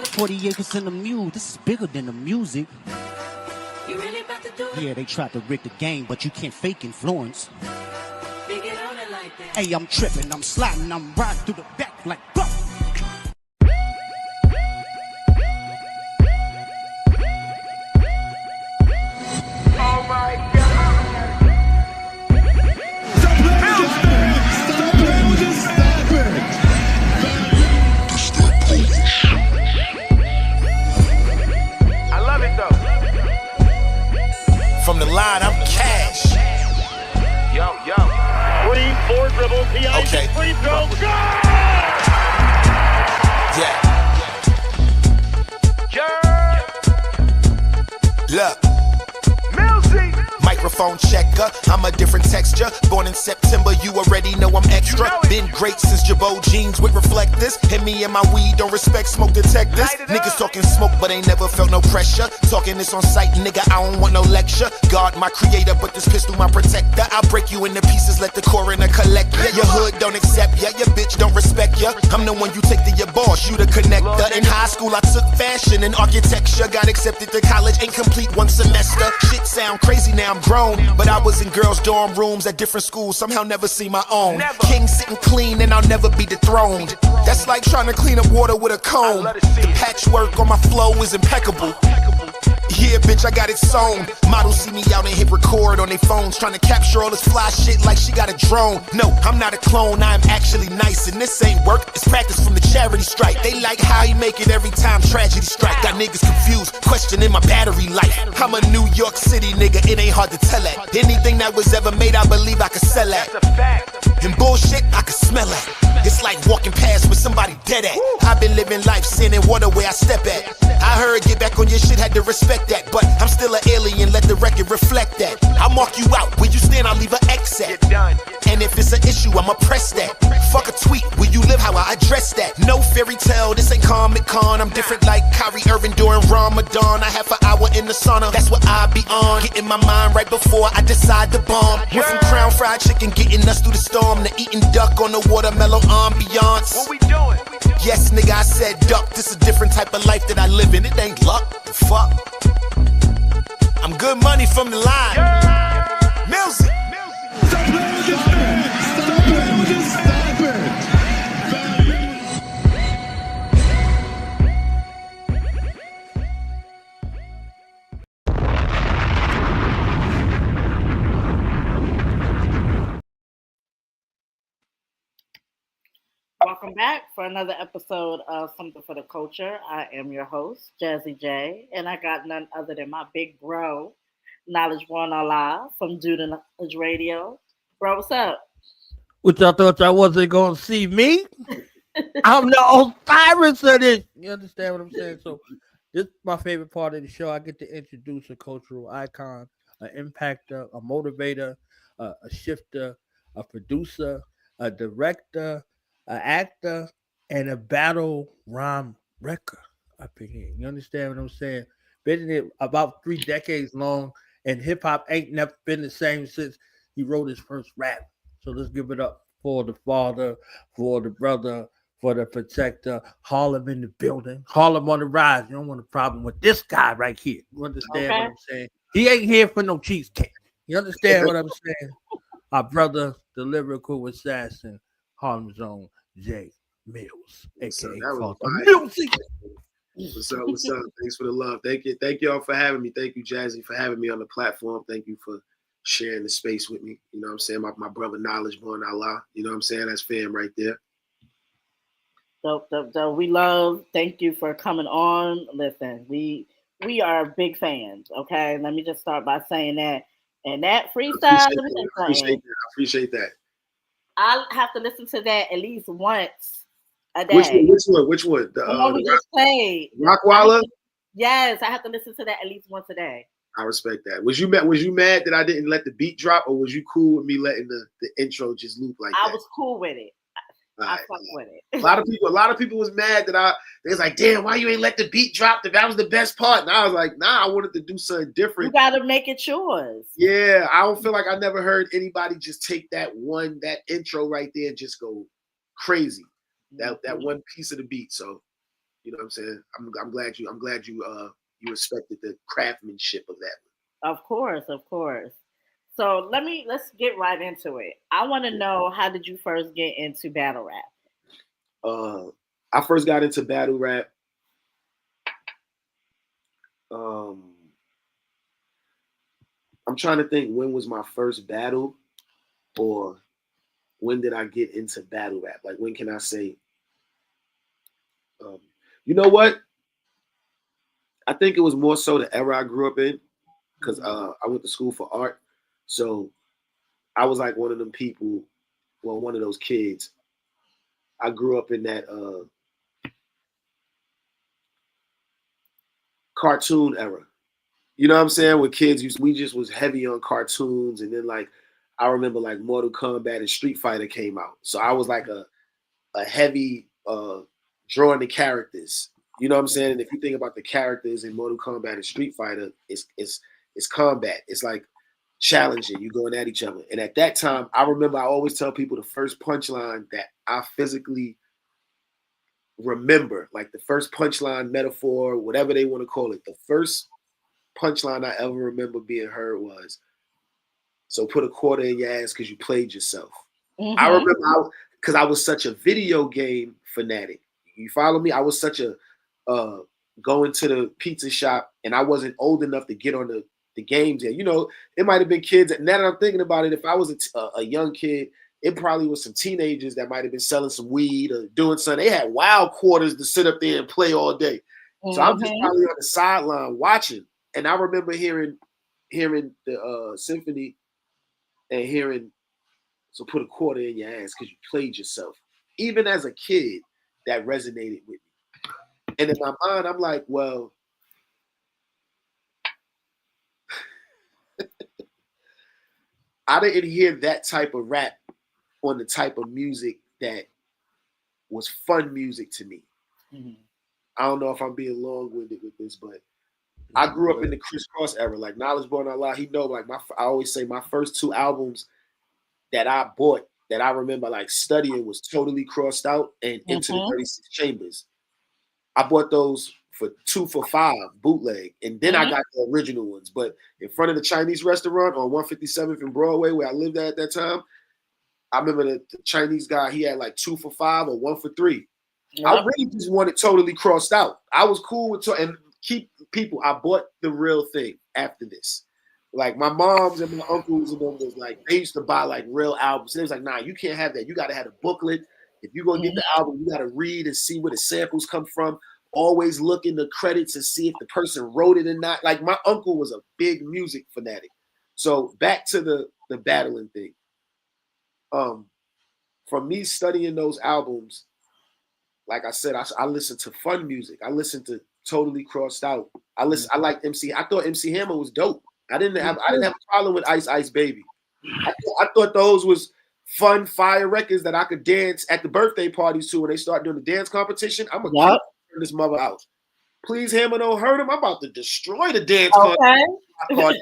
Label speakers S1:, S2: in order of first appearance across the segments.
S1: 40 acres in the mule. This is bigger than the music.
S2: You really about to do it?
S1: Yeah, they tried to rig the game, but you can't fake influence.
S2: Big it on it like that.
S1: Hey, I'm tripping, I'm sliding, I'm riding through the back like go.
S3: Oh my God. I love it though.
S4: From the line, I'm cash.
S3: Yo.
S5: 3-4 dribbles. He eyes
S4: Okay.
S5: free throw.
S4: Yeah. Look.
S3: Millz.
S4: Microphone checker, I'm a different texture. Born in September, you already know I'm extra.
S3: You know it.
S4: Been great since Jabot jeans with reflectors. And me and my weed don't respect smoke detectors.
S3: Light it
S4: Niggas
S3: up.
S4: talking smoke, but ain't never felt no pressure. Talking this on sight, nigga, I don't want no lecture. God, my creator, but this pistol my protector. I'll break you into pieces, let the coroner collect ya. Your hood don't accept ya, your bitch don't respect ya. I'm the one you take to your boss, you the connector. In high school, I took fashion and architecture. Got accepted to college, ain't complete one semester. Shit sound crazy now, I'm grown. But I was in girls' dorm rooms at different schools, somehow never see my own.
S3: Never.
S4: King sitting clean and I'll never be dethroned. That's like trying to clean up water with a comb.
S3: love to see
S4: The
S3: it.
S4: patchwork on my flow is impeccable. Yeah, bitch, I got it sewn. Models see me out and hit record on their phones, trying to capture all this fly shit like she got a drone. No, I'm not a clone, I'm actually nice. And this ain't work, it's practice from the charity strike. They like how he make it every time tragedy strike. Got niggas confused, questioning my battery life. I'm a New York City nigga, it ain't hard to tell that. Anything that was ever made, I believe I could sell that.
S3: That's a fact.
S4: And bullshit, I can smell it. It's like walking past with somebody dead at. I've been living life, sin and water where I step at. I heard get back on your shit, had to respect that. But I'm still an alien, let the record reflect that. I'll mark you out, where you stand, I'll leave an X at.
S3: Get done.
S4: And if it's an issue, I'ma press that. Fuck a tweet, where you live, how I address that. No fairy tale, this ain't Comic Con. I'm different like Kyrie Irving during Ramadan. I have an hour in the sauna, that's what I be on. Getting my mind right before I decide to bomb. Went from Crown Fried Chicken, getting us through the storm, to eating duck on the watermelon ambiance.
S3: What we doing?
S4: Yes, nigga, I said duck. This a different type of life that I live in. It ain't luck. The fuck? I'm good money from the line. Millz.
S6: Welcome back for another episode of Something for the Culture. I am your host, Jazzy J, and I got none other than my big bro, Knowledge Born Alive from Judah Knowledge Radio. Bro, what's up?
S7: Which I thought y'all wasn't gonna see me. I'm the Osiris of this. You understand what I'm saying? So this is my favorite part of the show. I get to introduce a cultural icon, an impactor, a motivator, a shifter, a producer, a director, an actor, and a battle rhyme wrecker up in here. You understand what I'm saying? Been in it about 3 decades long, and hip hop ain't never been the same since he wrote his first rap. So let's give it up for the father, for the brother, for the protector. Harlem in the building. Harlem on the rise. You don't want a problem with this guy right here. You understand what I'm saying? He ain't here for no cheesecake. You understand what I'm saying? Our brother, the lyrical assassin, Harlem's own J. Millz,
S8: So
S7: aka
S8: that was
S7: Father
S8: fire.
S7: Millz.
S8: What's up? What's up? Thanks for the love. Thank y'all for having me. Thank you, Jazzy, for having me on the platform. Thank you for sharing the space with me. You know what I'm saying? My brother Knowledge Born Allah. You know what I'm saying? That's fam right there.
S6: Dope. We love. Thank you for coming on. Listen, we are big fans. Okay, let me just start by saying that. And that freestyle,
S8: I
S6: let me just
S8: appreciate that. I appreciate that.
S6: I have to listen to that at least once a day.
S8: Which one?
S6: The one we just played.
S8: Rockwalla?
S6: Yes, I have to listen to that at least once a day.
S8: I respect that. Was you mad that I didn't let the beat drop, or was you cool with me letting the intro just loop like that?
S6: I was cool with it. I fuck with it.
S8: A lot of people was mad that they was like, damn, why you ain't let the beat drop? That was the best part. And I was like, nah, I wanted to do something different.
S6: You gotta make it yours.
S8: Yeah, I don't feel like I never heard anybody just take that intro right there and just go crazy. That one piece of the beat. So You know what I'm saying? I'm glad you you respected the craftsmanship of that.
S6: Of course, of course. So let's get right into it. I want to know, how did you first get into battle rap?
S8: I first got into battle rap. I'm trying to think, when was my first battle, or when did I get into battle rap? Like, when can I say? You know what? I think it was more so the era I grew up in, because I went to school for art. So I was like one of them people, well, one of those kids. I grew up in that cartoon era. You know what I'm saying? With kids, we just was heavy on cartoons, and then like I remember like Mortal Kombat and Street Fighter came out, so I was like a heavy drawing the characters. You know what I'm saying? And if you think about the characters in Mortal Kombat and Street Fighter, it's combat. It's like challenging. You going at each other. And at that time, I remember I always tell people the first punchline that I physically remember, like the first punchline, metaphor, whatever they want to call it. The first punchline I ever remember being heard was, "So put a quarter in your ass because you played yourself." Mm-hmm. I remember because I was such a video game fanatic. You follow me? I was such a going to the pizza shop, and I wasn't old enough to get on the games yet. You know, it might have been kids. Now that I'm thinking about it, if I was a young kid, it probably was some teenagers that might have been selling some weed or doing something. They had wild quarters to sit up there and play all day. Mm-hmm. So I'm just probably on the sideline watching. And I remember hearing the symphony and hearing, "So put a quarter in your ass because you played yourself." Even as a kid, that resonated with me. And in my mind, I'm like, well, I didn't hear that type of rap on the type of music that was fun music to me. Mm-hmm. I don't know if I'm being long-winded with this, but I grew up in the crisscross era. Like Knowledge Born Allah, he know, like I always say my first two albums that I bought that I remember like studying was Totally Crossed Out and Into the 36 Chambers. I bought those for 2 for $5 bootleg, and then I got the original ones. But in front of the Chinese restaurant on 157th and Broadway, where I lived at that time, I remember the Chinese guy, he had like 2 for $5 or 1 for $3. Yep. I really just wanted Totally Crossed Out. I was cool with and keep people. I bought the real thing after this. Like my moms and my uncles and them was like, they used to buy like real albums. And they was like, nah, you can't have that. You got to have a booklet. If you're going to get the album, you got to read and see where the samples come from. Always look in the credits and see if the person wrote it or not. Like my uncle was a big music fanatic. So back to the battling thing. From me studying those albums, like I said, I listened to fun music. I listened to Totally Crossed Out. I liked MC. I thought MC Hammer was dope. I didn't have a problem with Ice Ice Baby. I thought those was fun, fire records that I could dance at the birthday parties to when they start doing the dance competition. I'm gonna turn this mother out. Please, Hammer, don't hurt him. I'm about to destroy the dance competition.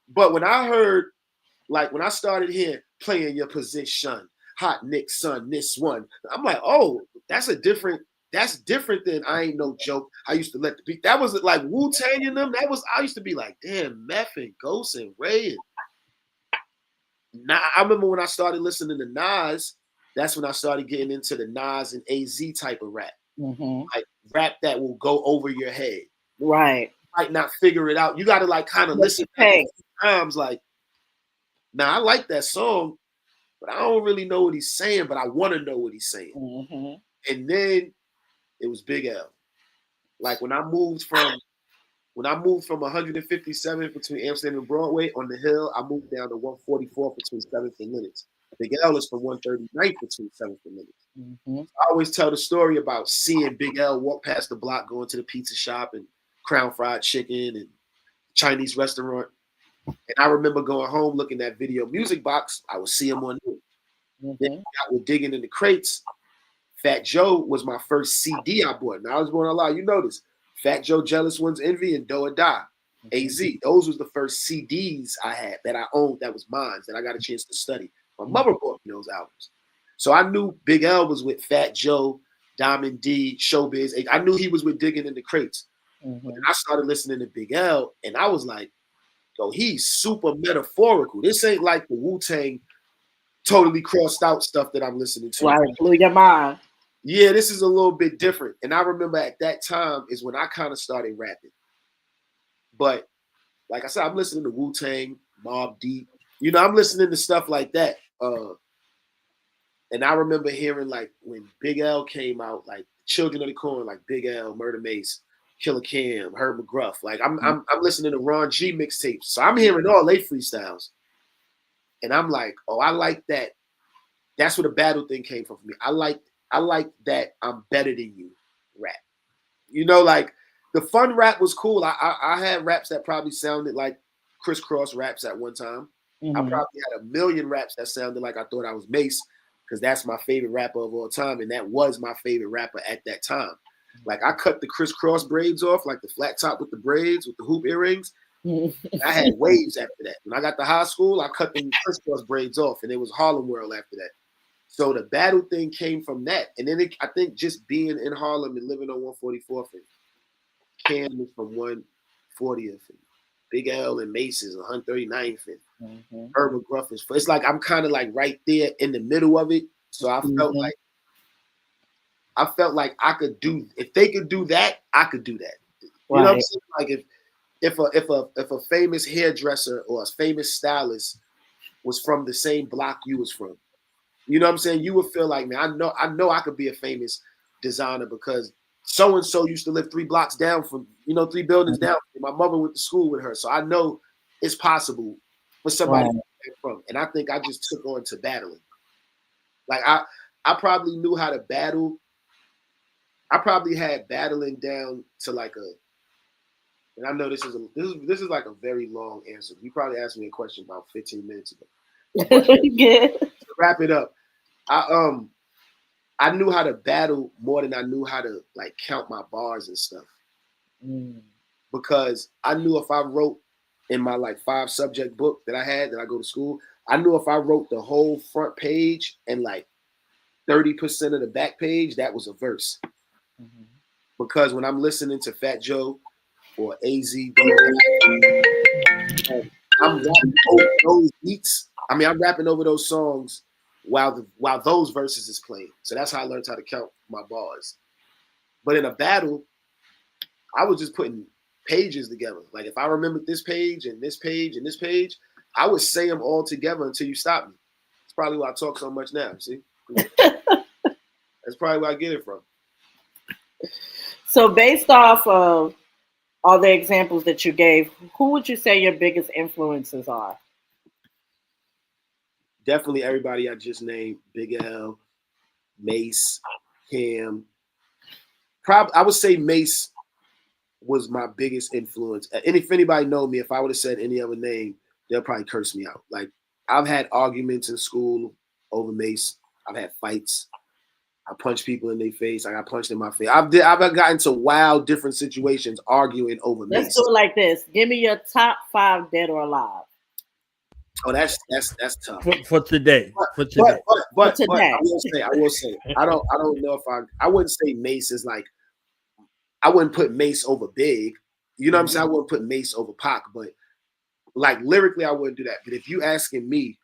S8: But when I heard, like when I started hearing Playing Your Position, Hot Nick Son, this one, I'm like, oh, that's different than I Ain't No Joke. I used to let the beat. That was like Wu-Tang in them. I used to be like, damn, Meth and Ghost and Ray. And now I remember when I started listening to Nas, that's when I started getting into the Nas and AZ type of rap. Mm-hmm. Like rap that will go over your head.
S6: Right.
S8: You might not figure it out. You got to like kind of listen times like, I like that song, but I don't really know what he's saying, but I want to know what he's saying. Mm-hmm. And then it was Big L. Like when I moved from 157th between Amsterdam and Broadway on the hill, I moved down to 144th between 7th and Lenox. Big L is from 139th between 7th and Lenox. Mm-hmm. I always tell the story about seeing Big L walk past the block, going to the pizza shop and Crown Fried Chicken and Chinese restaurant. And I remember going home looking at Video Music Box. I would see him on there. Mm-hmm. Then I was digging in the crates. Fat Joe was my first CD I bought. Now I was born a lot. You know this. Fat Joe, Jealous Ones, Envy, and Do or Die. AZ. Those was the first CDs I had that I owned that was mine, that I got a chance to study. My mother bought me those albums. So I knew Big L was with Fat Joe, Diamond D, Showbiz. I knew he was with Digging in the Crates.
S6: Mhm.
S8: And I started listening to Big L, and I was like, yo, he's super metaphorical. This ain't like the Wu-Tang totally crossed out stuff that I'm listening to.
S6: Right, blew your mind.
S8: Yeah, this is a little bit different. And I remember at that time is when I kind of started rapping. But like I said, I'm listening to Wu-Tang, Mobb Deep. You know, I'm listening to stuff like that. And I remember hearing like when Big L came out, like Children of the Corn, like Big L, Murder Mace, Killer Cam, Herb McGruff. Like I'm listening to Ron G mixtapes. So I'm hearing all they freestyles. And I'm like, oh, I like that. That's where the battle thing came from for me. I like that I'm better than you rap. You know, like the fun rap was cool. I had raps that probably sounded like Crisscross raps at one time.
S6: Mhm.
S8: I probably had a million raps that sounded like I thought I was Mace, because that's my favorite rapper of all time, and that was my favorite rapper at that time. Like I cut the crisscross braids off, like the flat top with the braids, with the hoop earrings. I had waves after that. When I got to high school, I cut the crisscross braids off, and it was Harlem World after that. So the battle thing came from that. And then I think just being in Harlem and living on 144th, and Cam is from 140th, and Big L and Mace is 139th, and Herb McGruff is. It's like I'm kind of like right there in the middle of it. So I felt like I could do, if they could do that, I could do that. You know what I'm saying? Like if a famous hairdresser or a famous stylist was from the same block you was from, you know what I'm saying? You would feel like, man, I know I could be a famous designer because so and so used to live 3 blocks down from, 3 buildings down. My mother went to school with her, so I know it's possible for somebody to get from. And I think I just took on to battling. Like I probably knew how to battle. I probably had battling down to like and I know this is like a very long answer. You probably asked me a question about 15 minutes ago. To wrap it up, I knew how to battle more than I knew how to like count my bars and stuff. Because I knew if I wrote in my like 5 subject book that I go to school, I knew if I wrote the whole front page and like 30% of the back page, that was a verse. Because when I'm listening to Fat Joe or AZ, I'm rapping over those beats. I mean, I'm rapping over those songs while those verses is playing. So that's how I learned how to count my bars. But in a battle, I was just putting pages together. Like if I remembered this page and this page and this page, I would say them all together until you stop me. That's probably why I talk so much now. See, that's probably where I get it from.
S6: So based off of all the examples that you gave, who would you say your biggest influences are?
S8: Definitely everybody I just named: Big L, Mace, Cam. I would say Mace was my biggest influence. And if anybody know me, if I would have said any other name, they'll probably curse me out. Like I've had arguments in school over Mace. I've had fights. I punch people in their face. I got punched in my face. I've gotten to wild different situations arguing over Mace.
S6: Let's do it like this. Give me your top 5 dead or alive.
S8: Oh, that's tough
S7: for today.
S8: But I will say, I don't know if I wouldn't say Mace is like, I wouldn't put Mace over Big. You know what I'm saying? I wouldn't put Mace over Pac, but like lyrically, I wouldn't do that. But if you asking me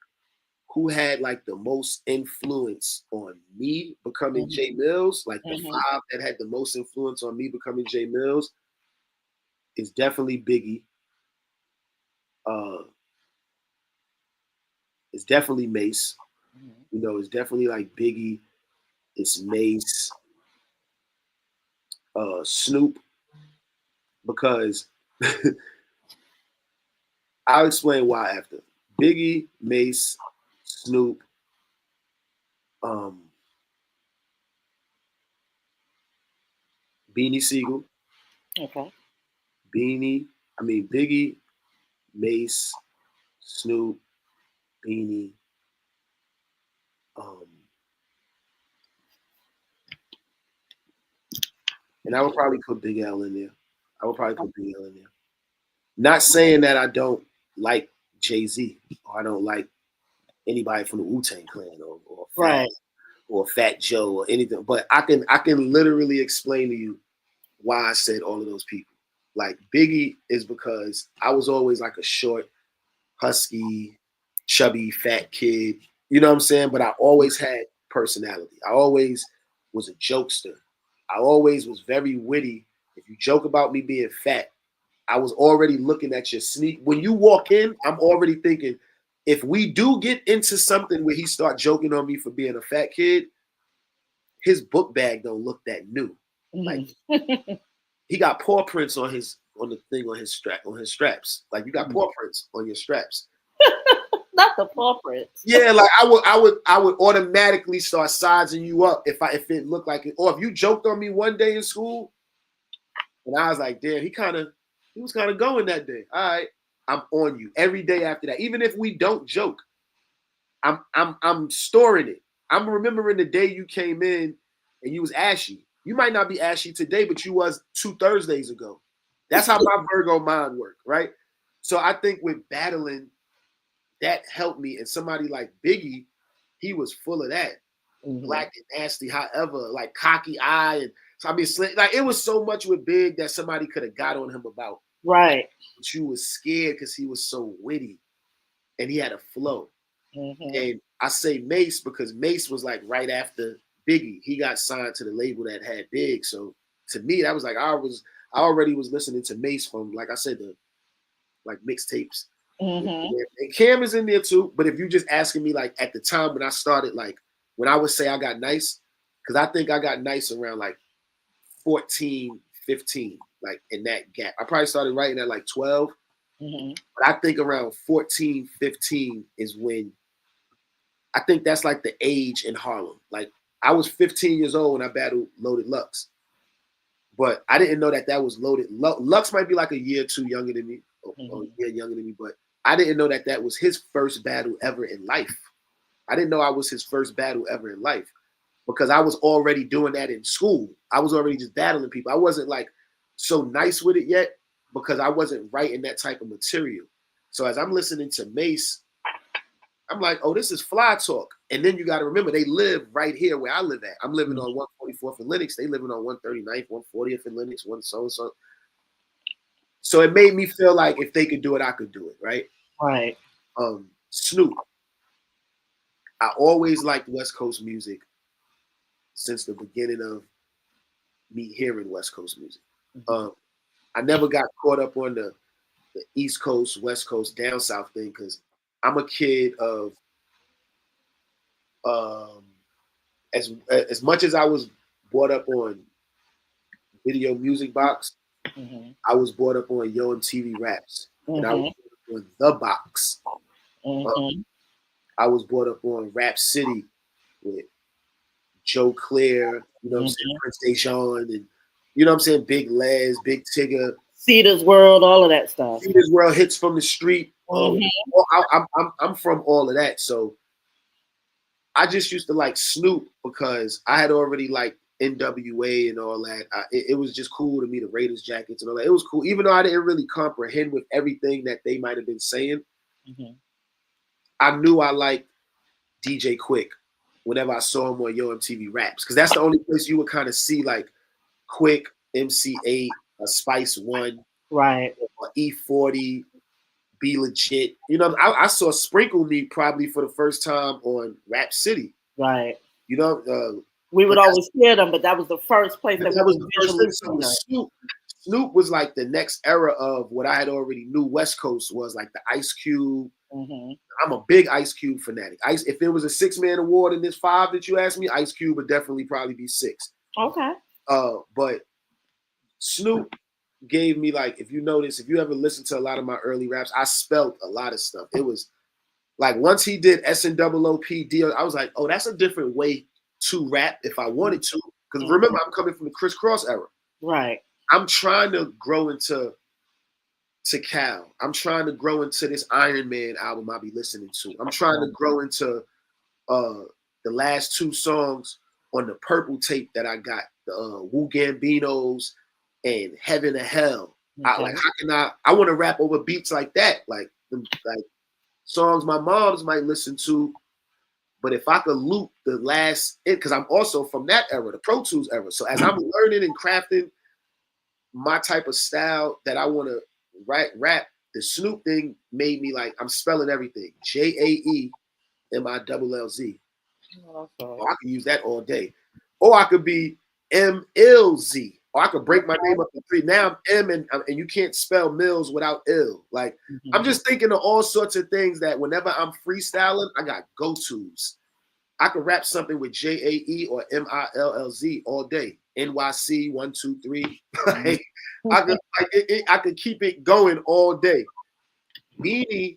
S8: who had like the most influence on me becoming Jay Millz, like the 5 that had the most influence on me becoming Jay Millz, is definitely Biggie. It's definitely Mace. It's definitely like Biggie. It's Mace. Snoop. Because I'll explain why after. Biggie, Mace, Snoop, Beanie Siegel.
S6: Okay.
S8: Biggie, Mace, Snoop, Beanie, and I would probably put Big L in there. Not saying that I don't like Jay-Z or I don't like anybody from the Wu-Tang Clan or
S6: right,
S8: or Fat Joe or anything. But I can literally explain to you why I said all of those people. Like Biggie is because I was always like a short, husky, chubby, fat kid. You know what I'm saying? But I always had personality. I always was a jokester. I always was very witty. If you joke about me being fat, I was already looking at your sneak. When you walk in, I'm already thinking, if we do get into something where he start joking on me for being a fat kid, his book bag don't look that new. Like he got paw prints on the thing on his straps. Like you got paw prints on your straps.
S6: Not the paw prints.
S8: Yeah, like I would automatically start sizing you up if it looked like it. Or if you joked on me one day in school, and I was like, damn, he was kind of going that day. All right, I'm on you every day after that. Even if we don't joke, I'm storing it. I'm remembering the day you came in and you was ashy. You might not be ashy today, but you was 2 Thursdays ago. That's how my Virgo mind work, right? So I think with battling, that helped me. And somebody like Biggie, he was full of that. Black and nasty, however, like cocky eye. And so I mean, like it was so much with Big that somebody could have got on him about.
S6: Right.
S8: But you was scared because he was so witty and he had a flow. And I say Mace because Mace was like right after Biggie. He got signed to the label that had Big. So to me, that was like I already was listening to Mace from, like I said, the like mixtapes. And Cam is in there too. But if you just asking me like at the time when I started, like when I would say I got nice, because I think I got nice around like 14, 15, like in that gap. I probably started writing at like 12. But I think around 14, 15 is when I think that's like the age in Harlem. Like I was 15 years old when I battled Loaded Lux. But I didn't know that was Loaded. Lux might be like a year or two younger than me, or a year younger than me, but I didn't know that was his first battle ever in life. I didn't know I was his first battle ever in life because I was already doing that in school. I was already just battling people. I wasn't like so nice with it yet because I wasn't writing that type of material. So as I'm listening to Mace, I'm like, oh, this is fly talk. And then you got to remember, they live right here where I live at. I'm living on 144th and Lenox. They living on 139th, 140th and Lenox, one so-and-so. So it made me feel like if they could do it, I could do it, right?
S6: Right.
S8: Snoop. I always liked West Coast music since the beginning of me hearing West Coast music. I never got caught up on the East Coast, West Coast, down South thing because I'm a kid of as much as I was brought up on Video Music Box, I was brought up on Yo MTV Raps. And I was brought up on The Box. I was brought up on Rap City with Joe Claire, you know what I'm saying, Prince Dejan, and you know what I'm saying, Big Les, Big Tigger,
S6: Cedar's World, all of that stuff.
S8: Cedar's World, Hits from the Street. I'm from all of that, so I just used to like Snoop because I had already like NWA and all that. It was just cool to me, the Raiders jackets and all that. It was cool, even though I didn't really comprehend with everything that they might have been saying. I knew I liked DJ Quick whenever I saw him on Yo MTV Raps because that's the only place you would kind of see like Quick, MC8, Spice One,
S6: right,
S8: or E40, Be Legit. You know, I saw Sprinkle Me probably for the first time on Rap City.
S6: Right.
S8: You know,
S6: we would always hear them, but that was the first place that
S8: was the first thing. So Snoop was like the next era of what I had already knew West Coast was, like the Ice Cube. I'm a big Ice Cube fanatic. If there was a 6-man award in this 5 that you asked me, Ice Cube would definitely probably be 6.
S6: Okay.
S8: But Snoop gave me, like, if you notice, if you ever listen to a lot of my early raps, I spelt a lot of stuff. It was like once he did SNOOP, I was like, oh, that's a different way to rap if I wanted to. Because remember, I'm coming from the Criss Cross era.
S6: Right.
S8: I'm trying to grow into Cal. I'm trying to grow into this Iron Man album I'll be listening to. I'm trying to grow into the last 2 songs on the purple tape that I got, the Wu Gambinos and Heaven or Hell.
S6: Okay.
S8: I want to rap over beats like that, like songs my moms might listen to But if I could loop the last it, because I'm also from that era, the Pro Tools era. So as I'm learning and crafting my type of style that I want to rap, the Snoop thing made me like I'm spelling everything. JAEMILLZ. Or I can use that all day. Or I could be MLZ. Or I could break my name up to 3. Now I'm M and you can't spell Mills without ill. Like I'm just thinking of all sorts of things that whenever I'm freestyling, I got go-tos. I could rap something with JAE or MILLZ all day. NYC 1 2 3. Like, I could keep it going all day. Beanie,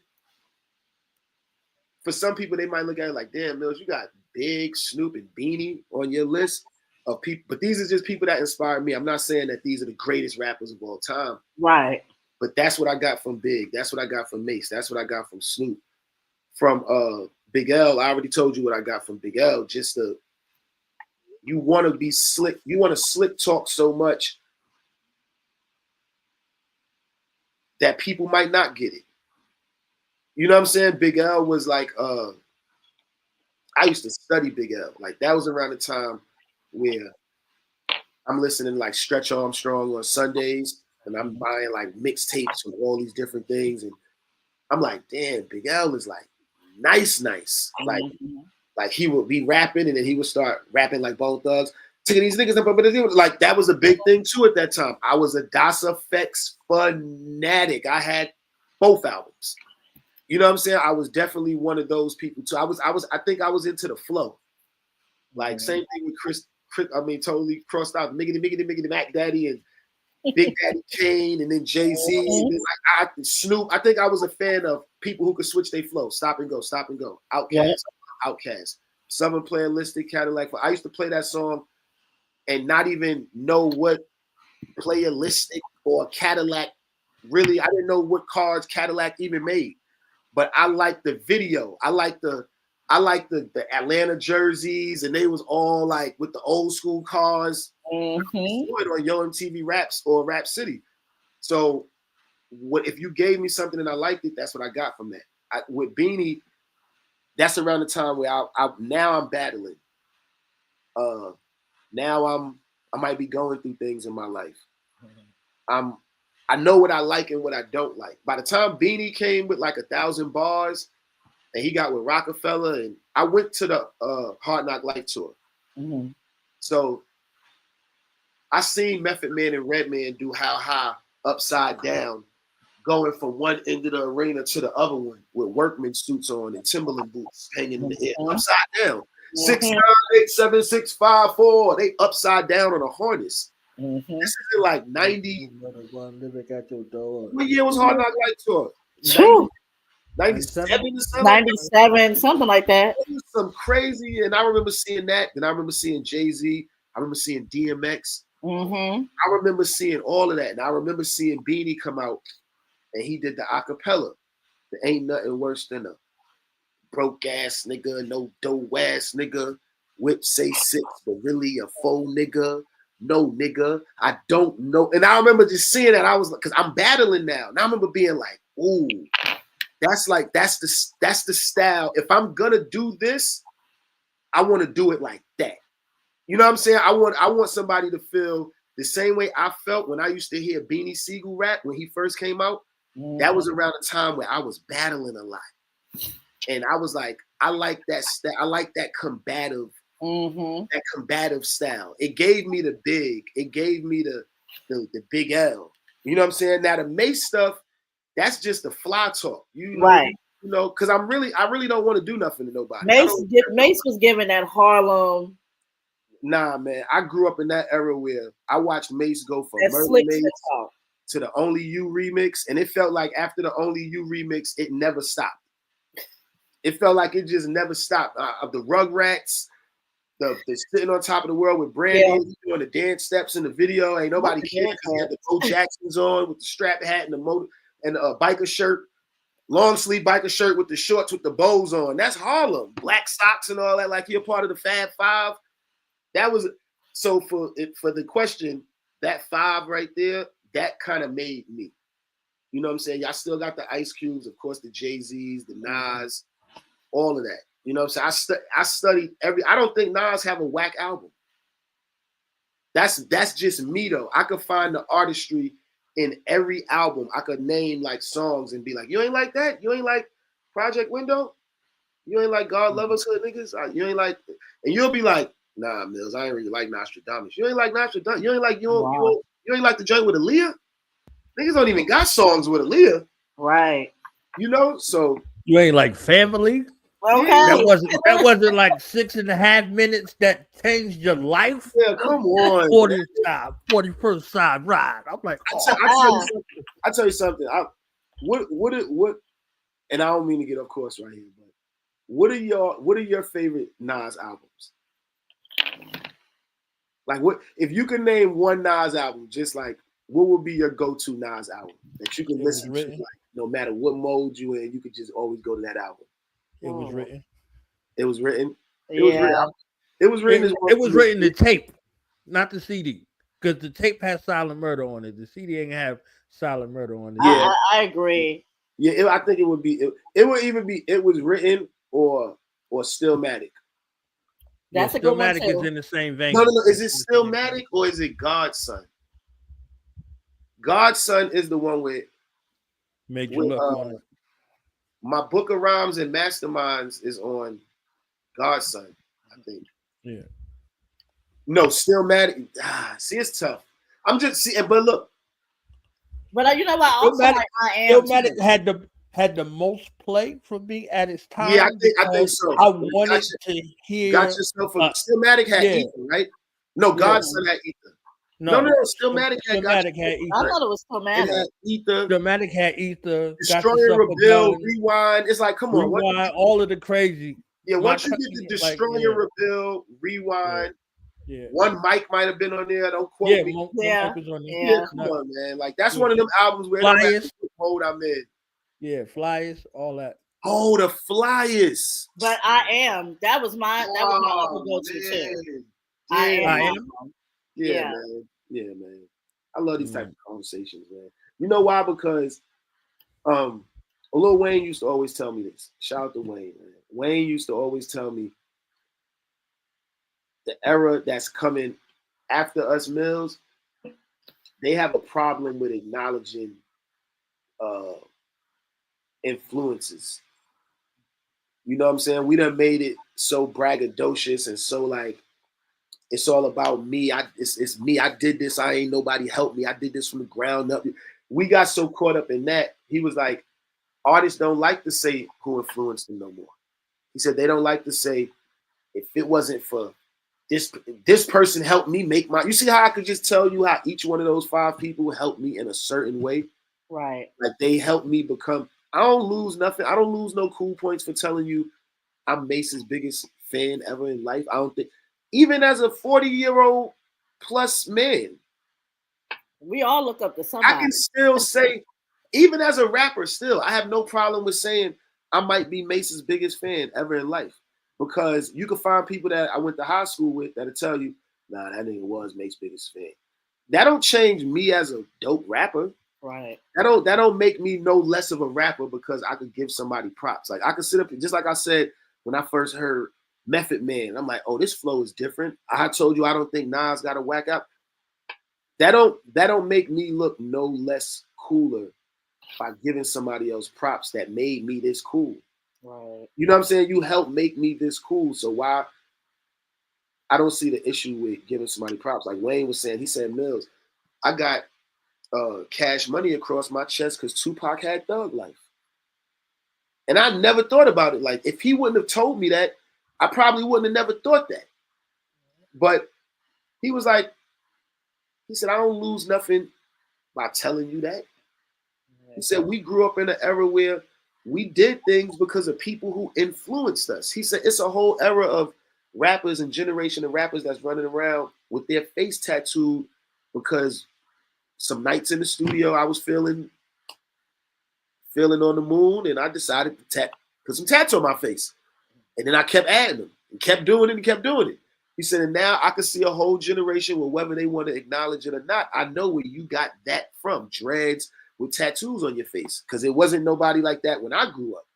S8: for some people, they might look at it like, damn, Mills, you got Big, Snoop, and Beanie on your list of people. But these are just people that inspire me. I'm not saying that these are the greatest rappers of all time.
S6: Right.
S8: But that's what I got from Big. That's what I got from Mace. That's what I got from Snoop. From Big L, I already told you what I got from Big L. Just you want to be slick. You want to slick talk so much that people might not get it. You know what I'm saying? Big L was like, I used to study Big L. Like that was around the time where I'm listening to like Stretch Armstrong on Sundays and I'm buying like mixtapes from all these different things. And I'm like, damn, Big L is like nice. Like he would be rapping and then he would start rapping like Bone Thugs. Taking these niggas up, but it was like that was a big thing too at that time. I was a Das Effects fanatic. I had both albums. You know what I'm saying? I was definitely one of those people too. I think I was into the flow. Like same thing with Chris. Totally crossed out Miggity Mac Daddy and Big Daddy Kane and then Jay-Z and then like Snoop. I think I was a fan of people who could switch their flow. Stop and go. Outkast. Southern Playalistic Cadillac. I used to play that song and not even know what Playalistic or Cadillac really. I didn't know what cars Cadillac even made. But I like the video. I like the Atlanta jerseys, and they was all like with the old school cars. Mm-hmm. On Yo MTV Raps or Rap City. So, what if you gave me something and I liked it? That's what I got from that. With Beanie, that's around the time where I'm battling. Now I might be going through things in my life. I know what I like and what I don't like. By the time Beanie came with like 1,000 bars and he got with Rockefeller, and I went to the Hard Knock Life tour. Mm-hmm. So I seen Method Man and Redman do How High upside down, going from one end of the arena to the other one with workman suits on and Timberland boots hanging in the air, upside down. 6, 9, 8, 7, 6, 5, 4. They upside down on a harness. Mm-hmm. This is in like 90. What year was Hard Knock Life tour? 97 or something?
S6: 97, something like that.
S8: It was some crazy, and I remember seeing that. Then I remember seeing Jay-Z. I remember seeing DMX. Mm-hmm. I remember seeing all of that. And I remember seeing Beanie come out, and he did the acapella. There ain't nothing worse than a broke ass nigga, no dough ass nigga, whip say 6, but really a faux nigga. No nigga, I don't know. And I remember just seeing that. I was like, because I'm battling now. Now I remember being like, ooh, that's the style. If I'm gonna do this, I want to do it like that. You know what I'm saying? I want somebody to feel the same way I felt when I used to hear Beanie Siegel rap when he first came out. Mm-hmm. That was around the time where I was battling a lot. And I was like, I like that I like that combative. Mm-hmm. That combative style. It gave me the big. It gave me the Big L. You know what I'm saying? Now the Mace stuff, that's just the fly talk. You know,
S6: right?
S8: You know, because I really don't want to do nothing to nobody.
S6: Mace was given that Harlem.
S8: Nah, man. I grew up in that era where I watched Mace go from Murder Mace to the Only You remix, and it felt like after the Only You remix, it never stopped. It felt like it just never stopped. The Rugrats. The sitting on top of the world with Brandon doing the dance steps in the video. Ain't nobody cared because he had the Bo Jacksons on with the strap hat and the motor and a biker shirt, long sleeve biker shirt with the shorts with the bows on. That's Harlem. Black socks and all that. Like you're part of the Fab Five. That was so for the question, that 5 right there, that kind of made me. You know what I'm saying? Y'all still got the Ice Cubes, of course, the Jay-Z's, the Nas, all of that. You know what I'm saying? I studied every. I don't think Nas have a whack album. That's just me though. I could find the artistry in every album. I could name like songs and be like, you ain't like that? You ain't like Project Window? You ain't like God Love Us Hood Niggas? You ain't like, and you'll be like, nah, Mills, I ain't really like Nostradamus. You ain't like Nostradamus. You ain't like you ain't like the joint with Aaliyah? Niggas don't even got songs with Aaliyah.
S6: Right.
S8: You know, so
S7: You ain't like Family.
S6: Okay.
S7: That wasn't like 6.5 minutes that changed your life.
S8: yeah, come on.
S7: 41st side ride. I'm like,
S8: I tell you something. What? And I don't mean to get off course right here, but what are your favorite Nas albums? Like, what if you could name one Nas album? Just like, what would be your go-to Nas album that you can listen to, like, no matter what mode you in, you could just always go to that album.
S7: It was written.
S8: It was written.
S6: It was written.
S8: It was written.
S7: It was written the tape, not the CD, because the tape has Silent Murder on it. The CD ain't have Silent Murder on it.
S6: Yeah, I agree.
S8: Yeah, I think it would be. It would either be it was written or Stillmatic.
S6: That's a good one
S7: Stillmatic
S6: too.
S7: is in the same vein.
S8: No. Is it Stillmatic or is it Godson? Godson is the one with
S7: Made you look on it.
S8: My Book of Rhymes and Masterminds is on Godson, I think.
S7: Yeah.
S8: No, Stillmatic. See, it's tough. I'm just seeing, but look.
S6: But you know what? Also,
S7: Stillmatic,
S6: like, I am.
S7: Stillmatic had the most play for me at its time.
S8: Yeah, I think so.
S7: I wanted to hear.
S8: Got yourself a Stillmatic had Ethan, right? No, Godson had Ethan. No, Stillmatic had Ether.
S6: I thought it was Stillmatic.
S8: It had Ether.
S7: Stillmatic had Ether.
S8: Destroy and Rebuild, Rewind. It's like, come on.
S7: Rewind, all of the crazy.
S8: Yeah, once you get the Destroy and Rebuild, Rewind.
S7: Yeah.
S8: One mic might have been on there. Don't quote me. Yeah, come on, man. Like, that's one of them albums where
S7: Flyers.
S8: Mode I'm in.
S7: Yeah, Flyers, all that.
S8: Oh, the Flyers.
S6: But I am. That was my other go-to too. I am.
S8: Yeah, man. Yeah, man. I love these type of conversations, man. You know why? Because Lil Wayne used to always tell me this. Shout out to Wayne, man. Wayne used to always tell me the era that's coming after us, Millz, they have a problem with acknowledging influences. You know what I'm saying? We done made it so braggadocious and so like it's all about me. It's me. I did this. I ain't nobody helped me. I did this from the ground up. We got so caught up in that. He was like, artists don't like to say who influenced them no more. He said they don't like to say, if it wasn't for this person helped me make my. You see how I could just tell you how each one of those 5 people helped me in a certain way?
S6: Right.
S8: Like they helped me become. I don't lose nothing. I don't lose no cool points for telling you I'm Mace's biggest fan ever in life. I don't think. Even as a 40-year-old plus man,
S6: we all look up to somebody.
S8: I can still say, even as a rapper, still, I have no problem with saying I might be Mace's biggest fan ever in life. Because you can find people that I went to high school with that'll tell you, nah, that nigga was Mace's biggest fan. That don't change me as a dope rapper.
S6: Right.
S8: That don't make me no less of a rapper because I could give somebody props. Like I could sit up and just like I said when I first heard Method Man, I'm like, oh, this flow is different. I told you I don't think Nas got a whack out. That don't make me look no less cooler by giving somebody else props that made me this cool.
S6: Right.
S8: You know what I'm saying? You helped make me this cool. So why I don't see the issue with giving somebody props. Like Wayne was saying, he said, Millz, I got Cash Money across my chest because Tupac had Thug Life. And I never thought about it. Like, if he wouldn't have told me that, I probably wouldn't have never thought that. But he was like, he said, I don't lose nothing by telling you that. He said, we grew up in an era where we did things because of people who influenced us. He said, it's a whole era of rappers and generation of rappers that's running around with their face tattooed because some nights in the studio I was feeling on the moon and I decided to put some tats on my face. And then I kept adding them and kept doing it and kept doing it. He said, and now I can see a whole generation where whether they want to acknowledge it or not, I know where you got that from. Dreads with tattoos on your face. Because it wasn't nobody like that when I grew up.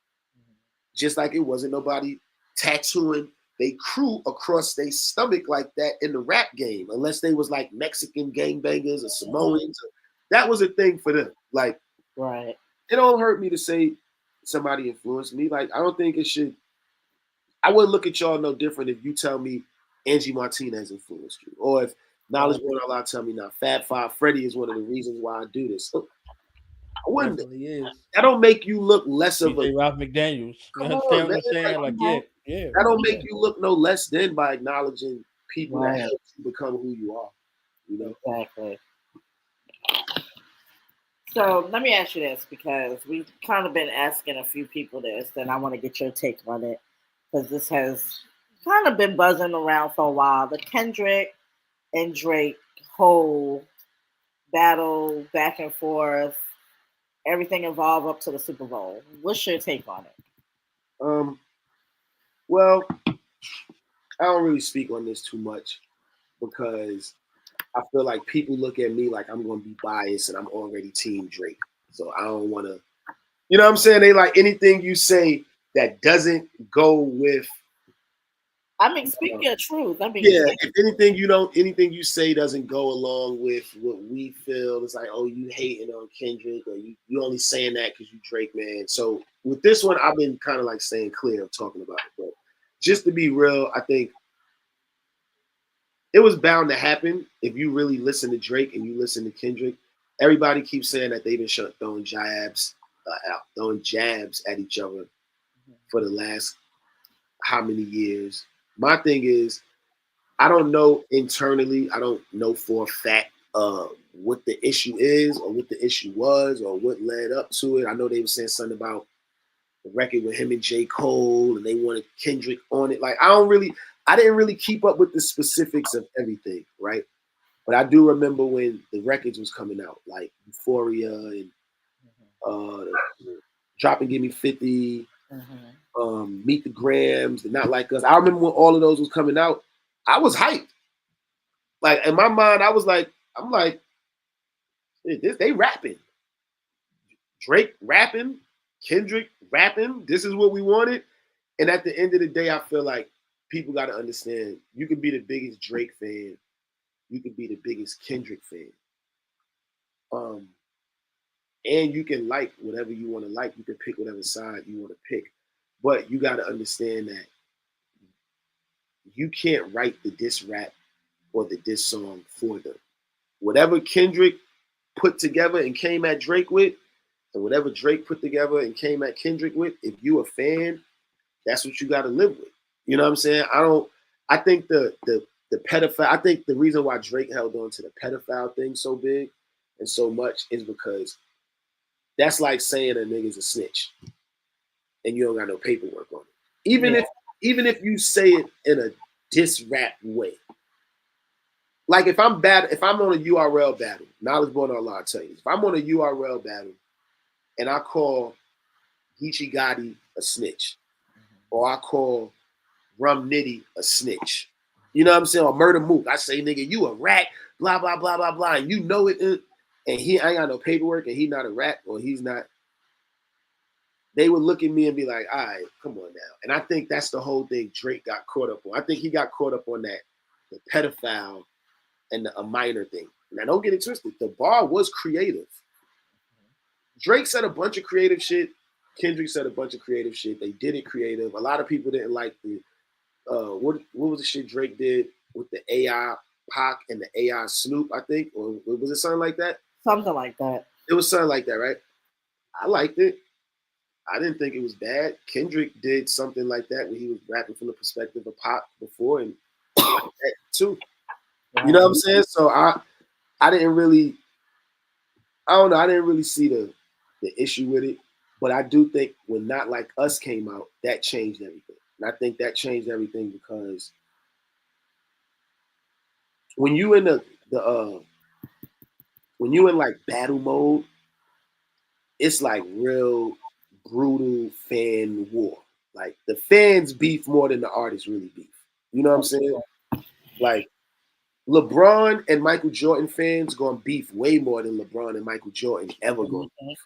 S8: Just like it wasn't nobody tattooing they crew across their stomach like that in the rap game, unless they was like Mexican gangbangers or Samoans. That was a thing for them. Like,
S6: Right.
S8: it don't hurt me to say somebody influenced me. Like, I don't think it should. I wouldn't look at y'all no different if you tell me Angie Martinez influenced you, or if Knowledge Born Allah tell me now Fab Five Freddy is one of the reasons why I do this. So, I wouldn't.
S7: Definitely is.
S8: That don't make you look less of a.
S7: DJ Ralph McDaniels. You
S8: Come
S7: understand
S8: on,
S7: what I'm
S8: man.
S7: saying?
S8: Like,
S7: Like, yeah.
S8: That don't make you look no less than by acknowledging people
S6: Right.
S8: that help you become who you are. You know.
S6: Exactly. So let me ask you this, because we've kind of been asking a few people this, and I want to get your take on it, because this has kind of been buzzing around for a while. The Kendrick and Drake whole battle back and forth, everything involved up to the Super Bowl. What's your take on it?
S8: Well, I don't really speak on this too much because I feel like people look at me like I'm going to be biased and I'm already Team Drake. So I don't want to, you know what I'm saying? They like anything you say that doesn't go with.
S6: I mean, speak your truth. I mean,
S8: Yeah, if anything you say doesn't go along with what we feel, it's like, oh, you hating on Kendrick, or you only saying that because you Drake, man. So with this one, I've been kind of like staying clear of talking about it. But just to be real, I think it was bound to happen. If you really listen to Drake and you listen to Kendrick, everybody keeps saying that they've been throwing jabs at each other for the last how many years. My thing is, I don't know internally. I don't know for a fact what the issue is or what the issue was or what led up to it. I know they were saying something about the record with him and J. Cole, and they wanted Kendrick on it. Like, I didn't really keep up with the specifics of everything, right? But I do remember when the records was coming out, like Euphoria and Drop and Give Me 50, Meet the Grams, and Not Like Us. I remember when all of those was coming out, I was hyped. Like, in my mind, I'm like, they rapping. Drake rapping, Kendrick rapping. This is what we wanted. And at the end of the day, I feel like people got to understand, you can be the biggest Drake fan. You can be the biggest Kendrick fan. And you can like whatever you want to like. You can pick whatever side you want to pick. But you got to understand that you can't write the diss rap or the diss song for them. Whatever Kendrick put together and came at Drake with, and whatever Drake put together and came at Kendrick with, if you a fan, that's what you got to live with. You know what I'm saying? I think the pedophile, I think the reason why Drake held on to the pedophile thing so big and so much is because that's like saying a nigga's a snitch and you don't got no paperwork on it. Even if you say it in a diss rap way. Like, if I'm on a URL battle, Knowledge Born Allah, I'll tell you this. If I'm on a URL battle and I call Geechee Gotti a snitch, or I call Rum Nitty a snitch, you know what I'm saying? Or Murder Mook, I say, nigga, you a rat, blah, blah, blah, blah, blah, and you know it, and I ain't got no paperwork, and he not a rat, or he's not, they would look at me and be like, all right, come on now. And I think that's the whole thing Drake got caught up on. I think he got caught up on that, the pedophile and a minor thing. Now, don't get it twisted. The bar was creative. Drake said a bunch of creative shit. Kendrick said a bunch of creative shit. They did it creative. A lot of people didn't like the what was the shit Drake did with the AI Pac and the AI Snoop, I think, or was it something like that?
S6: Something like that.
S8: It was something like that, right? I liked it. I didn't think it was bad. Kendrick did something like that when he was rapping from the perspective of Pac before, and I liked that too. You know what I'm saying? So I didn't really, I don't know, I didn't really see the issue with it. But I do think when Not Like Us came out, that changed everything. And I think that changed everything because when you in when you in like battle mode, it's like real brutal fan war. Like, the fans beef more than the artists really beef. You know what I'm saying? Like, LeBron and Michael Jordan fans gonna beef way more than LeBron and Michael Jordan ever gonna beef.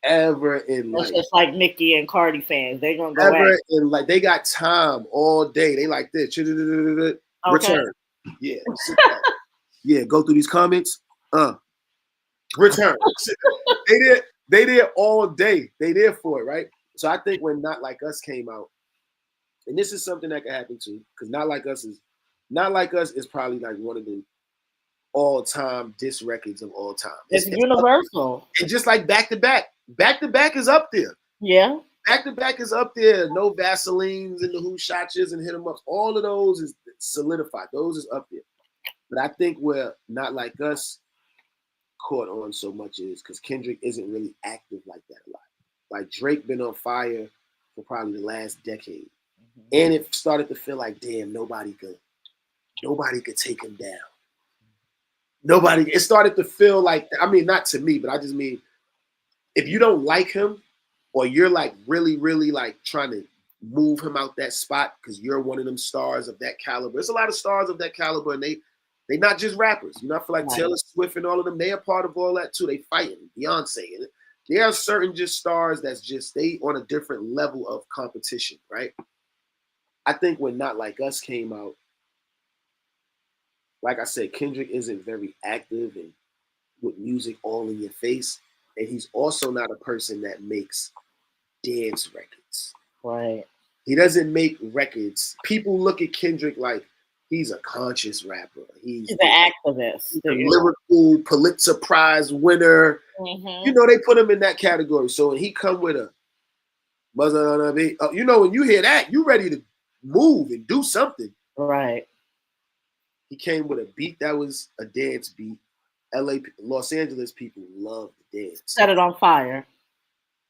S8: ever in
S6: It's
S8: life.
S6: just like Nicki and Cardi fans. They're gonna go
S8: Ever
S6: at
S8: in life. They got time all day. They like this. Return. Yeah. Sit back. Yeah. Go through these comments. Return. They did all day. They there for it, right? So I think when Not Like Us came out, and this is something that could happen too, because Not Like Us is probably like one of the all-time diss records of all time.
S6: It's universal.
S8: And just like Back to Back is up there.
S6: Yeah.
S8: Back to Back is up there. No Vaselines and the Who Shot Yous and Hit 'Em Ups. All of those is solidified. Those is up there. But I think where Not Like Us caught on so much is because Kendrick isn't really active like that a lot. Like Drake been on fire for probably the last decade. And it started to feel like, damn, nobody could take him down. It started to feel like, I mean, not to me, but I just mean, if you don't like him or you're like really, really like trying to move him out that spot because you're one of them stars of that caliber. There's a lot of stars of that caliber and they not just rappers. You know, I feel like Taylor Swift and all of them, they are part of all that too. They fighting, Beyonce. And there are certain just stars that's just, they on a different level of competition, right? I think when Not Like Us came out, like I said, Kendrick isn't very active and with music all in your face. And he's also not a person that makes dance records.
S6: Right.
S8: He doesn't make records. People look at Kendrick like he's a conscious rapper. He's
S6: an activist.
S8: He's a lyrical Pulitzer Prize winner.
S6: Mm-hmm.
S8: You know, they put him in that category. So when he come with a you know, when you hear that, you ready to move and do something.
S6: Right.
S8: He came with a beat that was a dance beat. Los Angeles people love the dance.
S6: Set it on fire.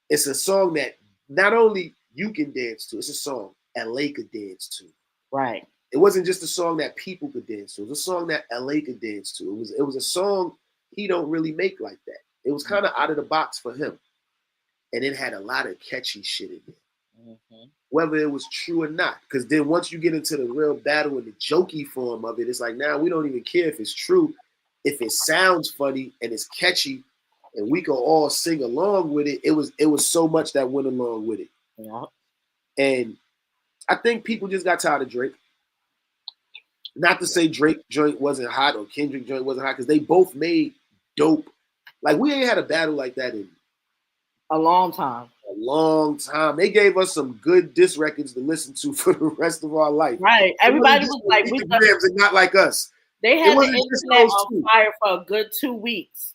S8: It's a song that not only you can dance to, it's a song LA could dance to.
S6: Right.
S8: It wasn't just a song that people could dance to. It was a song that LA could dance to. It was a song he don't really make like that. It was kind of out of the box for him. And it had a lot of catchy shit in it. Mm-hmm. Whether it was true or not. Because then once you get into the real battle and the jokey form of it, it's like now we don't even care if it's true. If it sounds funny and it's catchy and we can all sing along with it, it was so much that went along with it.
S6: Yeah.
S8: And I think people just got tired of Drake. Not to say Drake joint wasn't hot or Kendrick joint wasn't hot, because they both made dope. Like we ain't had a battle like that in
S6: a long time.
S8: They gave us some good diss records to listen to for the rest of our life.
S6: Right. Everybody was like,
S8: we and Not Like Us.
S6: They had the internet on fire for a good 2 weeks.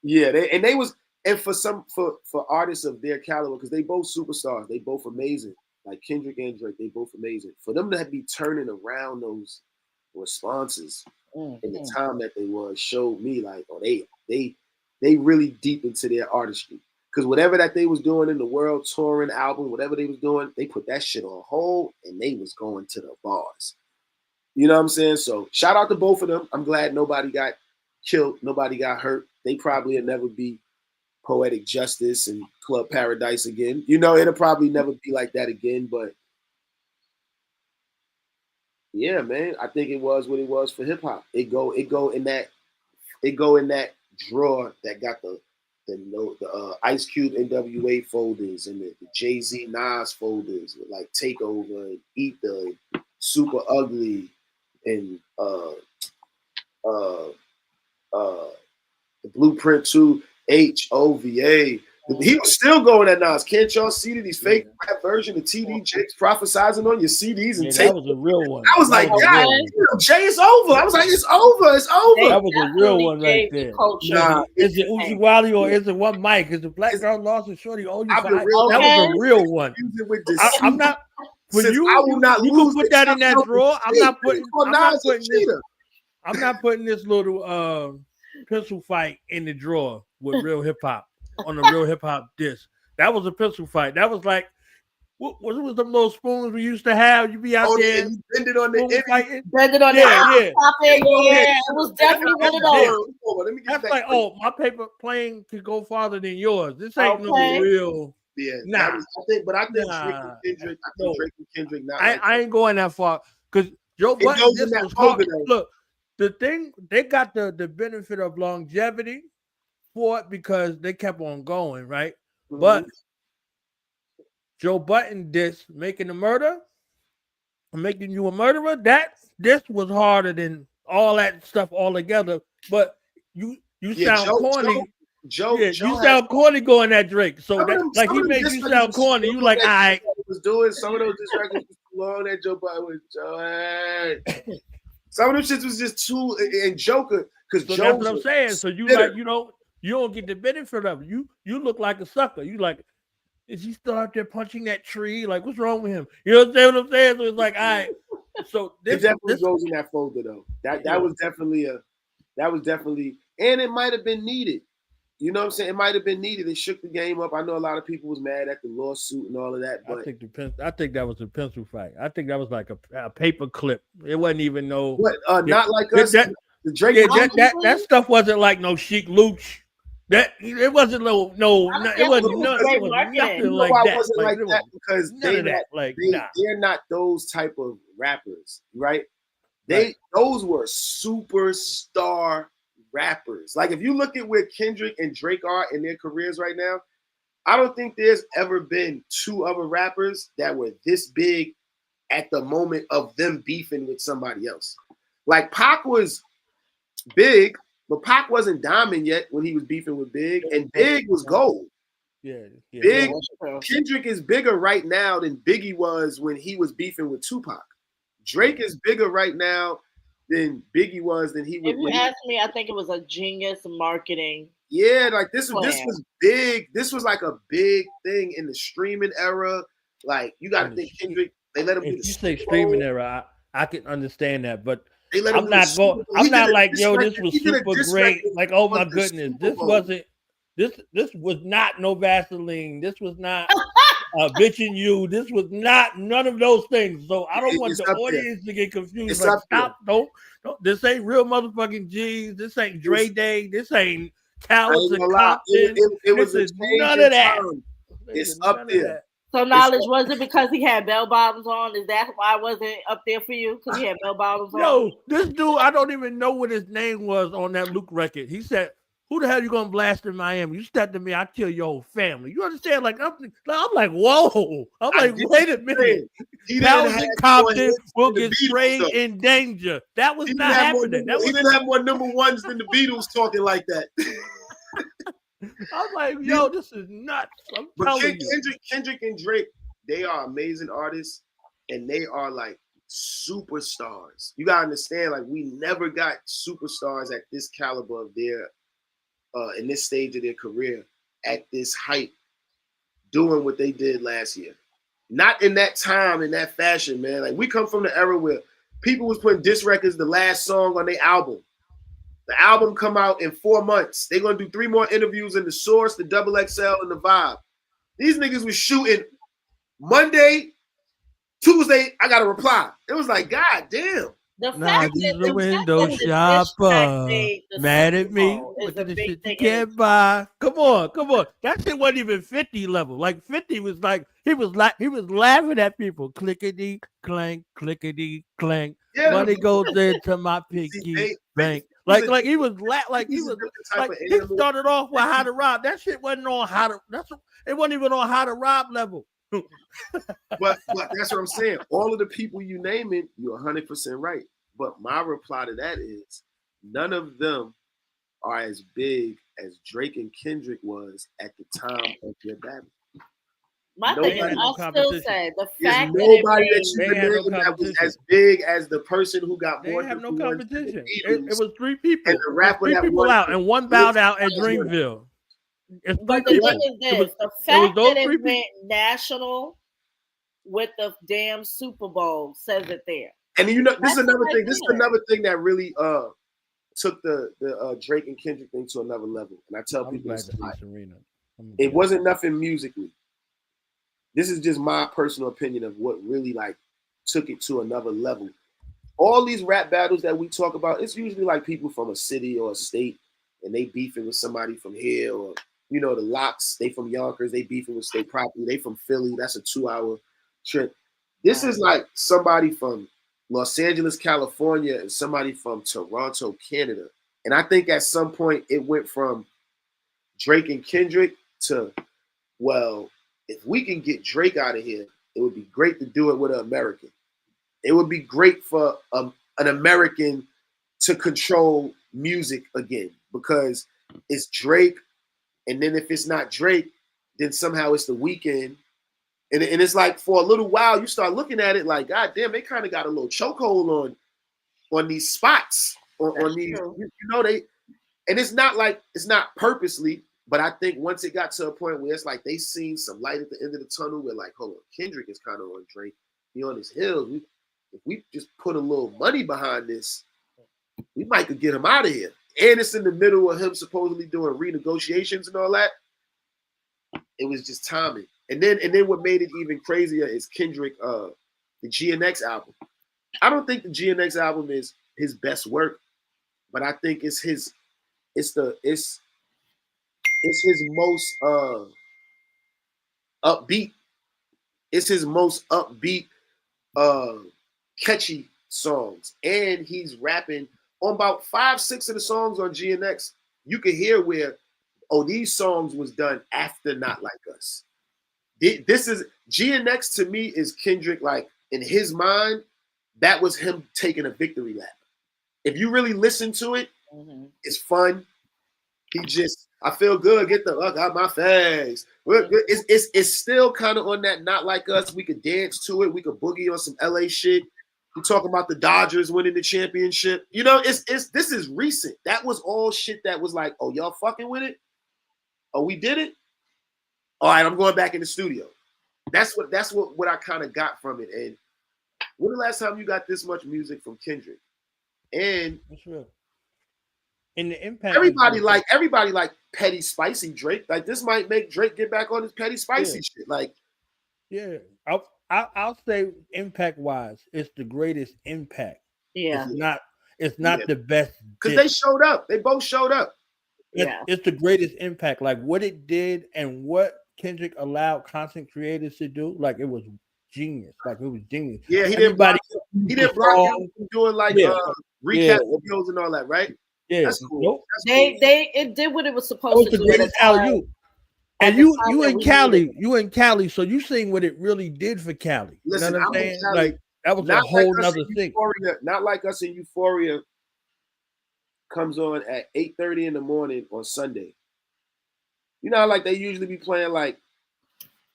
S8: Yeah, and for artists of their caliber, because they both superstars, they both amazing. Like Kendrick and Drake, they both amazing. For them to be turning around those responses in the time that they was showed me like, oh, they really deep into their artistry. Because whatever that they was doing in the world touring album, whatever they was doing, they put that shit on hold and they was going to the bars. You know what I'm saying? So shout out to both of them. I'm glad nobody got killed, nobody got hurt. They probably will never be Poetic Justice and Club Paradise again. You know, it'll probably never be like that again. But yeah, man, I think it was what it was for hip hop. It go in that drawer that got the Ice Cube NWA folders and the Jay-Z Nas folders with like Takeover and Ether and Super Ugly and the Blueprint 2 HOVA. He was still going at Nas. Can't y'all see that he's fake rap version of TD Jakes prophesizing on your CDs and tape?
S7: That was a real one.
S8: I was like, God, Jay, it's over. I was like, it's over. It's over.
S7: That was a real one right there. Nah, is it Uzi Wally or is it one mic? Is it Black Girl Lost and Shorty owe you $5? That was a real one. I'm not. When I will not you can put that in that drawer. I'm not putting this little pistol fight in the drawer with real hip hop on a real hip hop disc. That was a pistol fight. That was like what was them little spoons we used to have? You be out there
S8: and bend it on the end.
S6: Bend it on the end. Yeah. It was definitely one of those.
S8: That's
S7: like, oh, my paper plane could go farther than yours. This ain't no real.
S8: Yeah,
S7: nah.
S8: I think Drake and Kendrick.
S7: I ain't going that far because Joe Budden. Look, the thing they got the benefit of longevity for it because they kept on going, right? But Joe Button diss making a murder, making you a murderer. This was harder than all that stuff all together. But you sound corny. You sound corny going at Drake. So that, he made you sound corny. You like, all right.
S8: Was doing some of those diss records was too long. That Joe Button was some of them shits was just too and Joker because
S7: so that's what I'm saying. So you bitter. Like you don't get the benefit of it. You look like a sucker. You like, is he still out there punching that tree? Like, what's wrong with him? You understand what I'm saying? So it's like, all right. So
S8: it definitely goes in that folder though. That was definitely and it might have been needed. You know what I'm saying? It might have been needed. It shook the game up. I know a lot of people was mad at the lawsuit and all of that. But
S7: I think that was a pencil fight. I think that was like a paper clip. It wasn't even no.
S8: What? Not like us. The Drake.
S7: That stuff wasn't like no chic looch. That it wasn't no. It wasn't nothing like that.
S8: Wasn't like that because they're not those type of rappers, right? Those were superstar rappers. Like if you look at where Kendrick and Drake are in their careers right now, I don't think there's ever been two other rappers that were this big at the moment of them beefing with somebody else. Like Pac was big, but Pac wasn't diamond yet when he was beefing with Big, and Big was gold.
S7: Yeah.
S8: Big Kendrick is bigger right now than Biggie was when he was beefing with Tupac. Drake is bigger right now than Biggie was than he was.
S6: If you ask me, I think it was a genius marketing.
S8: Yeah, like this was big. This was like a big thing in the streaming era. Like you got to think Kendrick. They let him.
S7: If you say streaming era, I can understand that, but I'm not like, yo, this was super great. Like, oh my goodness, this wasn't. This was not no Vaseline. This was not bitching you. This was not none of those things. So I don't want the audience to get confused. Like, stop! Don't. This ain't real motherfucking G's. This ain't Dre Day. This ain't Cowards and Compton.
S8: It was
S7: none of that.
S8: It's up there.
S6: So Knowledge, was it because he had bell bottoms on? Is that why it wasn't up there for you? Because he had bell bottoms on?
S7: No, this dude, I don't even know what his name was on that Luke record. He said, who the hell you gonna blast in Miami? You step to me, I kill your whole family. You understand? Like I'm like, whoa. I'm like, wait a minute. Cowards and Compton will get straight in danger. That was not happening.
S8: He didn't have more number ones than the Beatles talking like that.
S7: I'm like, yo, this is nuts. I'm telling you.
S8: Kendrick and Drake, they are amazing artists, and they are like superstars. You gotta understand, like we never got superstars at this caliber of their, in this stage of their career, at this height, doing what they did last year. Not in that time, in that fashion, man. Like we come from the era where people was putting diss records the last song on their album. The album come out in 4 months. They're going to do 3 more interviews in The Source, the Double XL, and the Vibe. These niggas was shooting Monday, Tuesday, I got a reply. It was like, God damn.
S6: The fact that the
S7: window shopper mad at me. Look at the shit you can't buy. Come on. That shit wasn't even 50 level. Like 50 was like he was laughing at people. Clickety clank, clickety clank. Yeah. Money goes into my piggy bank. Like he was like he started off with How to Rob. That shit wasn't on How to. It wasn't even on How to Rob level.
S8: but that's what I'm saying. All of the people you naming, you're 100% right. But my reply to that is none of them are as big as Drake and Kendrick was at the time of their battle.
S6: My thing is, I'll still say the fact that
S8: nobody that you can name that was as big as the person who got more.
S7: They have no competition. It was 3 people.
S8: And the rapper
S7: that 3 people out, and one bowed out at Dreamville.
S6: But the thing is this: the fact that it went national with the damn Super Bowl says it there.
S8: And you know, this is another thing. This is another thing that really took the Drake and Kendrick thing to another level. And I tell people it wasn't nothing musically. This is just my personal opinion of what really like took it to another level. All these rap battles that we talk about, it's usually like people from a city or a state, and they beefing with somebody from here, or you know, the Locks, they from Yonkers, they beefing with State Property, they from Philly, that's a 2-hour trip. This is like somebody from Los Angeles, California, and somebody from Toronto, Canada. And I think at some point it went from Drake and Kendrick to well, if we can get Drake out of here, it would be great to do it with an American. It would be great for an American to control music again because it's Drake, and then if it's not Drake, then somehow it's The Weeknd. And it's like for a little while, you start looking at it like, God damn, they kind of got a little chokehold on these spots, on these, you know, and it's not purposely, but I think once it got to a point where it's like they seen some light at the end of the tunnel where like, hold on, Kendrick is kind of on Drake, he on his heels. If we just put a little money behind this, we might could get him out of here. And it's in the middle of him supposedly doing renegotiations and all that. It was just timing. And then what made it even crazier is Kendrick, the GNX album. I don't think the GNX album is his best work, but I think it's his most upbeat. It's his most upbeat, catchy songs. And he's rapping on about 5-6 of the songs on GNX. You can hear where, these songs was done after Not Like Us. This is GNX to me is Kendrick, like in his mind, that was him taking a victory lap. If you really listen to it, it's fun. I feel good. Get the fuck out my face. It's still kind of on that Not Like Us. We could dance to it. We could boogie on some LA shit. We're talking about the Dodgers winning the championship. You know, this is recent. That was all shit that was like, oh, y'all fucking with it? Oh, we did it? All right, I'm going back in the studio. That's what I kind of got from it. And when the last time you got this much music from Kendrick? And
S7: that's real. And the impact.
S8: Everybody like petty, spicy Drake. Like this might make Drake get back on his petty, spicy shit. Like,
S7: yeah, I'll say impact wise, it's the greatest impact.
S6: Yeah,
S7: it's not the best
S8: because they showed up. They both showed up.
S7: It's the greatest impact. Like what it did and what Kendrick allowed content creators to do. Like it was genius. Like it was genius.
S8: Yeah, he didn't block him from doing like recap videos and all that, right?
S7: Yeah,
S8: that's cool.
S7: Nope.
S6: It did what it was supposed to do.
S7: The greatest alley-oop. And you in Cali, so you seen what it really did for Cali.
S8: Listen,
S7: you know what I'm saying? Like that was a whole nother thing.
S8: Not Like Us in Euphoria comes on at 8:30 in the morning on Sunday. You know, like they usually be playing like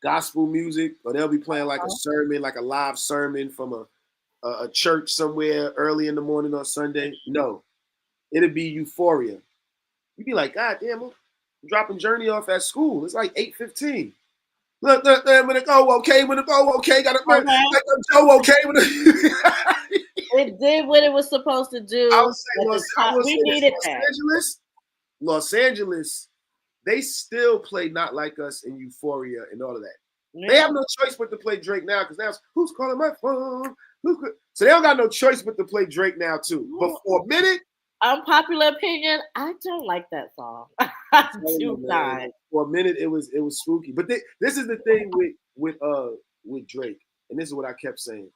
S8: gospel music, or they'll be playing like a sermon, like a live sermon from a church somewhere early in the morning on Sunday. No, it'd be Euphoria. You'd be like, God damn, I'm dropping Journey off at school. It's like 8:15. Look, when it go okay, gotta Joe okay.
S6: It did what it was supposed to do.
S8: I would say
S6: we needed that.
S8: Los Angeles, they still play Not Like Us in Euphoria and all of that. Yeah. They have no choice but to play Drake now because now who's calling my phone? So they don't got no choice but to play Drake now too. But for a minute,
S6: unpopular opinion, I don't like that song. For
S8: a minute, it was spooky. But this is the thing with Drake, and this is what I kept saying.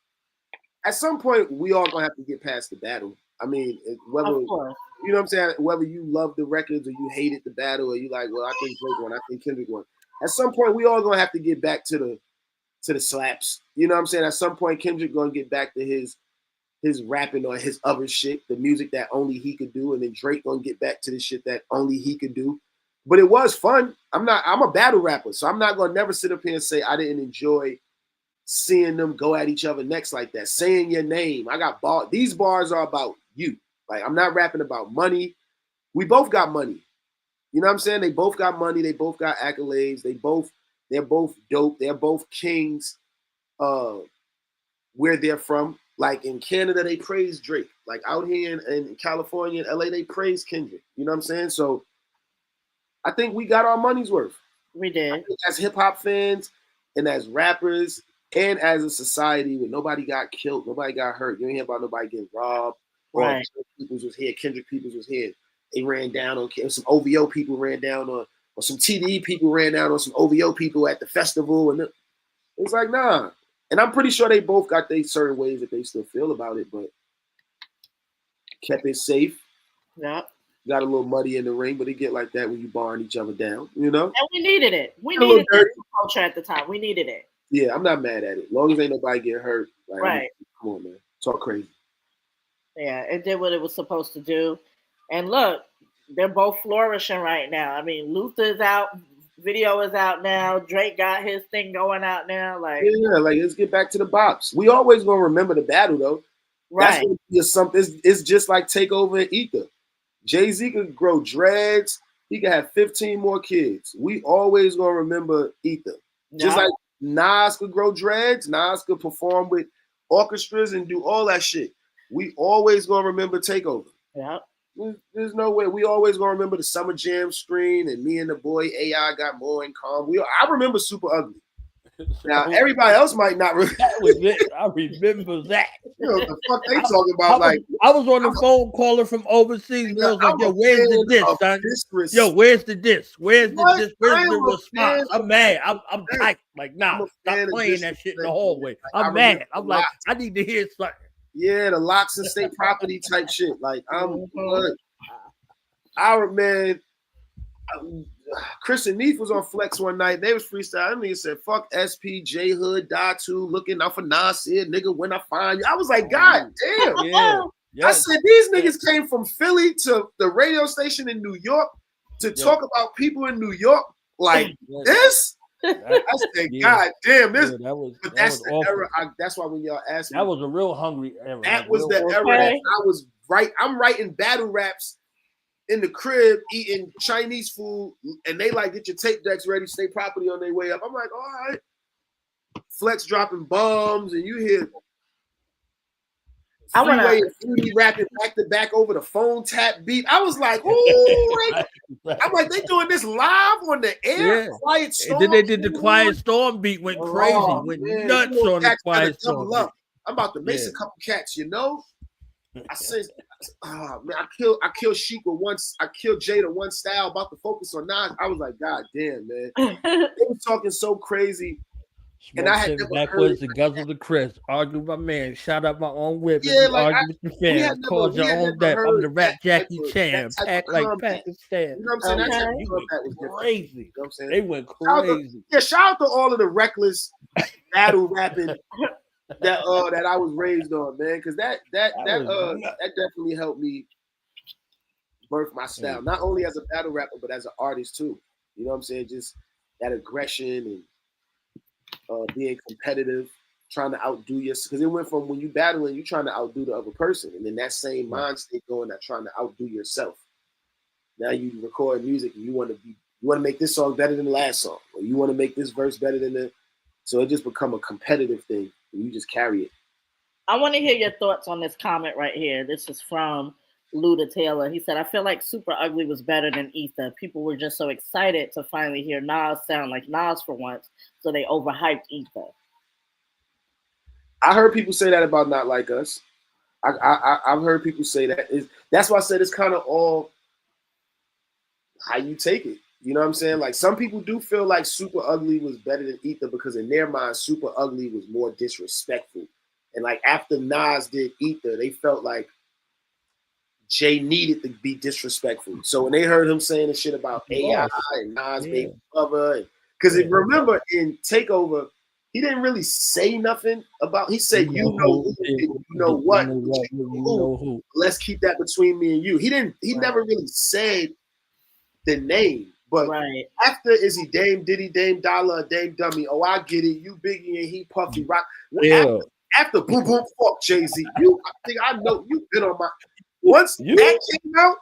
S8: At some point, we all gonna have to get past the battle. I mean, whether you know what I'm saying, whether you love the records or you hated the battle, or you like, well, I think Drake won, I think Kendrick won. At some point, we all gonna have to get back to the slaps. You know what I'm saying? At some point, Kendrick gonna get back to his rapping or his other shit, the music that only he could do, and then Drake gonna get back to the shit that only he could do. But it was fun. I'm a battle rapper, so I'm not gonna never sit up here and say I didn't enjoy seeing them go at each other next like that, saying your name. I got bars. These bars are about you. Like I'm not rapping about money. We both got money. You know what I'm saying? They both got money. They both got accolades. They're both dope. They're both kings. Where they're from. Like in Canada, they praise Drake. Like out here in California and LA, they praise Kendrick. You know what I'm saying? So I think we got our money's worth.
S6: We did.
S8: As hip hop fans and as rappers and as a society where nobody got killed, nobody got hurt. You ain't hear about nobody getting robbed.
S6: Right.
S8: Peoples was here. Kendrick Peoples was here. They ran down on some OVO people ran down on, or some TDE people ran down on some OVO people at the festival. And it's like, nah. And I'm pretty sure they both got their certain ways that they still feel about it, but kept it safe.
S6: Yeah.
S8: got a little muddy in the ring, but it get like that when you barring each other down, you know?
S6: And we needed it. We
S8: A little
S6: needed
S8: dirty.
S6: that culture at the time. We needed it.
S8: Yeah, I'm not mad at it. As long as ain't nobody get hurt. Like,
S6: Right.
S8: Come on, man. Talk crazy.
S6: Yeah, it did what it was supposed to do. And look, they're both flourishing right now. I mean, Luther's out, video is out now. Drake got his thing going out now. Like,
S8: Yeah, like let's get back to the bops. We always gonna remember the battle though. That's
S6: right.
S8: gonna be something. It's just like Takeover and Ether. Jay-Z could grow dreads. He could have 15 more kids. We always gonna remember Ether. Just
S6: Yeah.
S8: like Nas could grow dreads. Nas could perform with orchestras and do all that shit. We always gonna remember Takeover.
S6: Yeah.
S8: There's no way. We always gonna remember the Summer Jam screen and me and the boy AI got more in calm. I remember Super Ugly. Now everybody else might not remember.
S7: That was it. I remember that.
S8: You know the fuck they talking about?
S7: I was on the phone calling from overseas. And I was like, yo, where's the disc, son? Yo, where's the disc? Where's the disc? Where's the response? I'm mad. I'm tight. Like, nah, stop playing that shit in the hallway. I'm mad. I'm like, I need to hear something.
S8: Yeah, the locks and state property type shit. Like, Chris and Neef was on Flex one night. They was freestyling. Nigga said, fuck SP, J Hood, Datu, looking out for Nasir, nigga, when I find you. I was like, God damn.
S7: Yeah.
S8: I said, these niggas came from Philly to the radio station in New York to talk about people in New York like this. I said, God damn, this. But that's the era. That's why when y'all asked me,
S7: that was a real hungry era.
S8: That was the era that I was right. I'm writing battle raps in the crib, eating Chinese food, and they like get your tape decks ready, state property on their way up. I'm like, all right. Flex dropping bombs, and you hear Freeway and Flutie rapping back to back over the phone tap beat. I was like, ooh, I'm like, they doing this live on the air.
S7: Yeah.
S8: Quiet Storm.
S7: And then they did the Quiet Storm beat, went crazy, went nuts on the Quiet Storm beat.
S8: I'm about to mace a couple cats, you know. I said, oh man, I killed Sheik with once. I killed Jada one style. About to focus on Nas. I was like, God damn, man. They were talking so crazy. And I had never
S7: backwards and guzzle the Chris. Argue with my man. Shout out my own whip.
S8: Yeah, like
S7: argue with your fans. Cause your own death. I'm the rap Jackie Chan. Pack like Pakistan.
S8: You know what I'm saying?
S7: That
S8: was
S7: crazy.
S8: You know what I'm saying?
S7: They went crazy.
S8: Shout out to all of the reckless battle rapping that I was raised on, man. Because that definitely helped me birth my style. Not only as a battle rapper, but as an artist too. You know what I'm saying? Just that aggression and being competitive, trying to outdo yourself. Because it went from when you battling, you trying to outdo the other person, and then that same mind state going at trying to outdo yourself. Now you record music and you want to make this song better than the last song, or you want to make this verse better than the. So it just become a competitive thing, and you just carry it.
S6: I want to hear your thoughts on this comment right here. This is from Luda Taylor. He said, I feel like Super Ugly was better than Ether. People were just so excited to finally hear Nas sound like Nas for once, so they overhyped Ether.
S8: I heard people say that about Not Like Us. I've heard people say that. That's why I said it's kind of all how you take it. You know what I'm saying? Like some people do feel like Super Ugly was better than Ether because in their mind, Super Ugly was more disrespectful. And like after Nas did Ether, they felt like Jay needed to be disrespectful. So when they heard him saying the shit about AI and Nas being brother, because remember in Takeover, he didn't really say nothing about. He said, "You know who, you know what, who. Let's keep that between me and you." He didn't. He never really said the name. But after is he Dame Diddy, Dame Dollar, Dame Dummy? Oh, I get it. You Biggie and he Puffy Rock. After Boom Boom Fuck Jay-Z, I think I know you've been on my. Once that came out,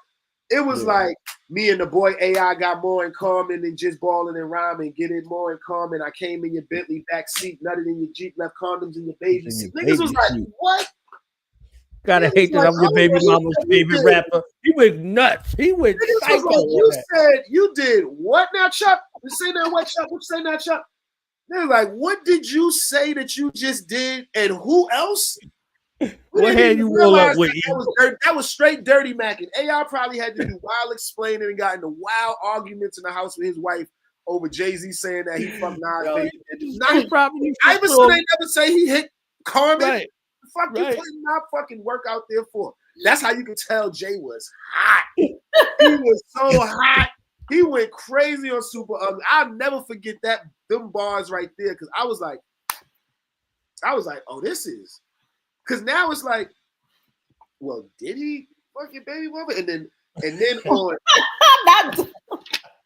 S8: it was like me and the boy AI got more in common than just balling and rhyming, getting more in common. I came in your Bentley back seat, nutted in your Jeep, left condoms in your baby seat. Niggas was like, what?
S7: Gotta hate that I'm your baby mama's favorite rapper. He went nuts. He went psycho.
S8: You said you did what now, Chuck? You say that what, Chuck? What you say now, Chuck? They're like, what did you say that you just did? And who else?
S7: What hand you roll up with?
S8: That was straight dirty macking. AI probably had to do wild explaining and got into wild arguments in the house with his wife over Jay-Z saying that he fucked Nas. Iverson ain't never say he hit Carmen. The fuck you putting my fucking work out there for? That's how you can tell Jay was hot. He was so hot. He went crazy on Super Ugly. I'll never forget them bars right there, because I was like, oh, this is, because now it's like, well, did he fuck your baby mama? And then on,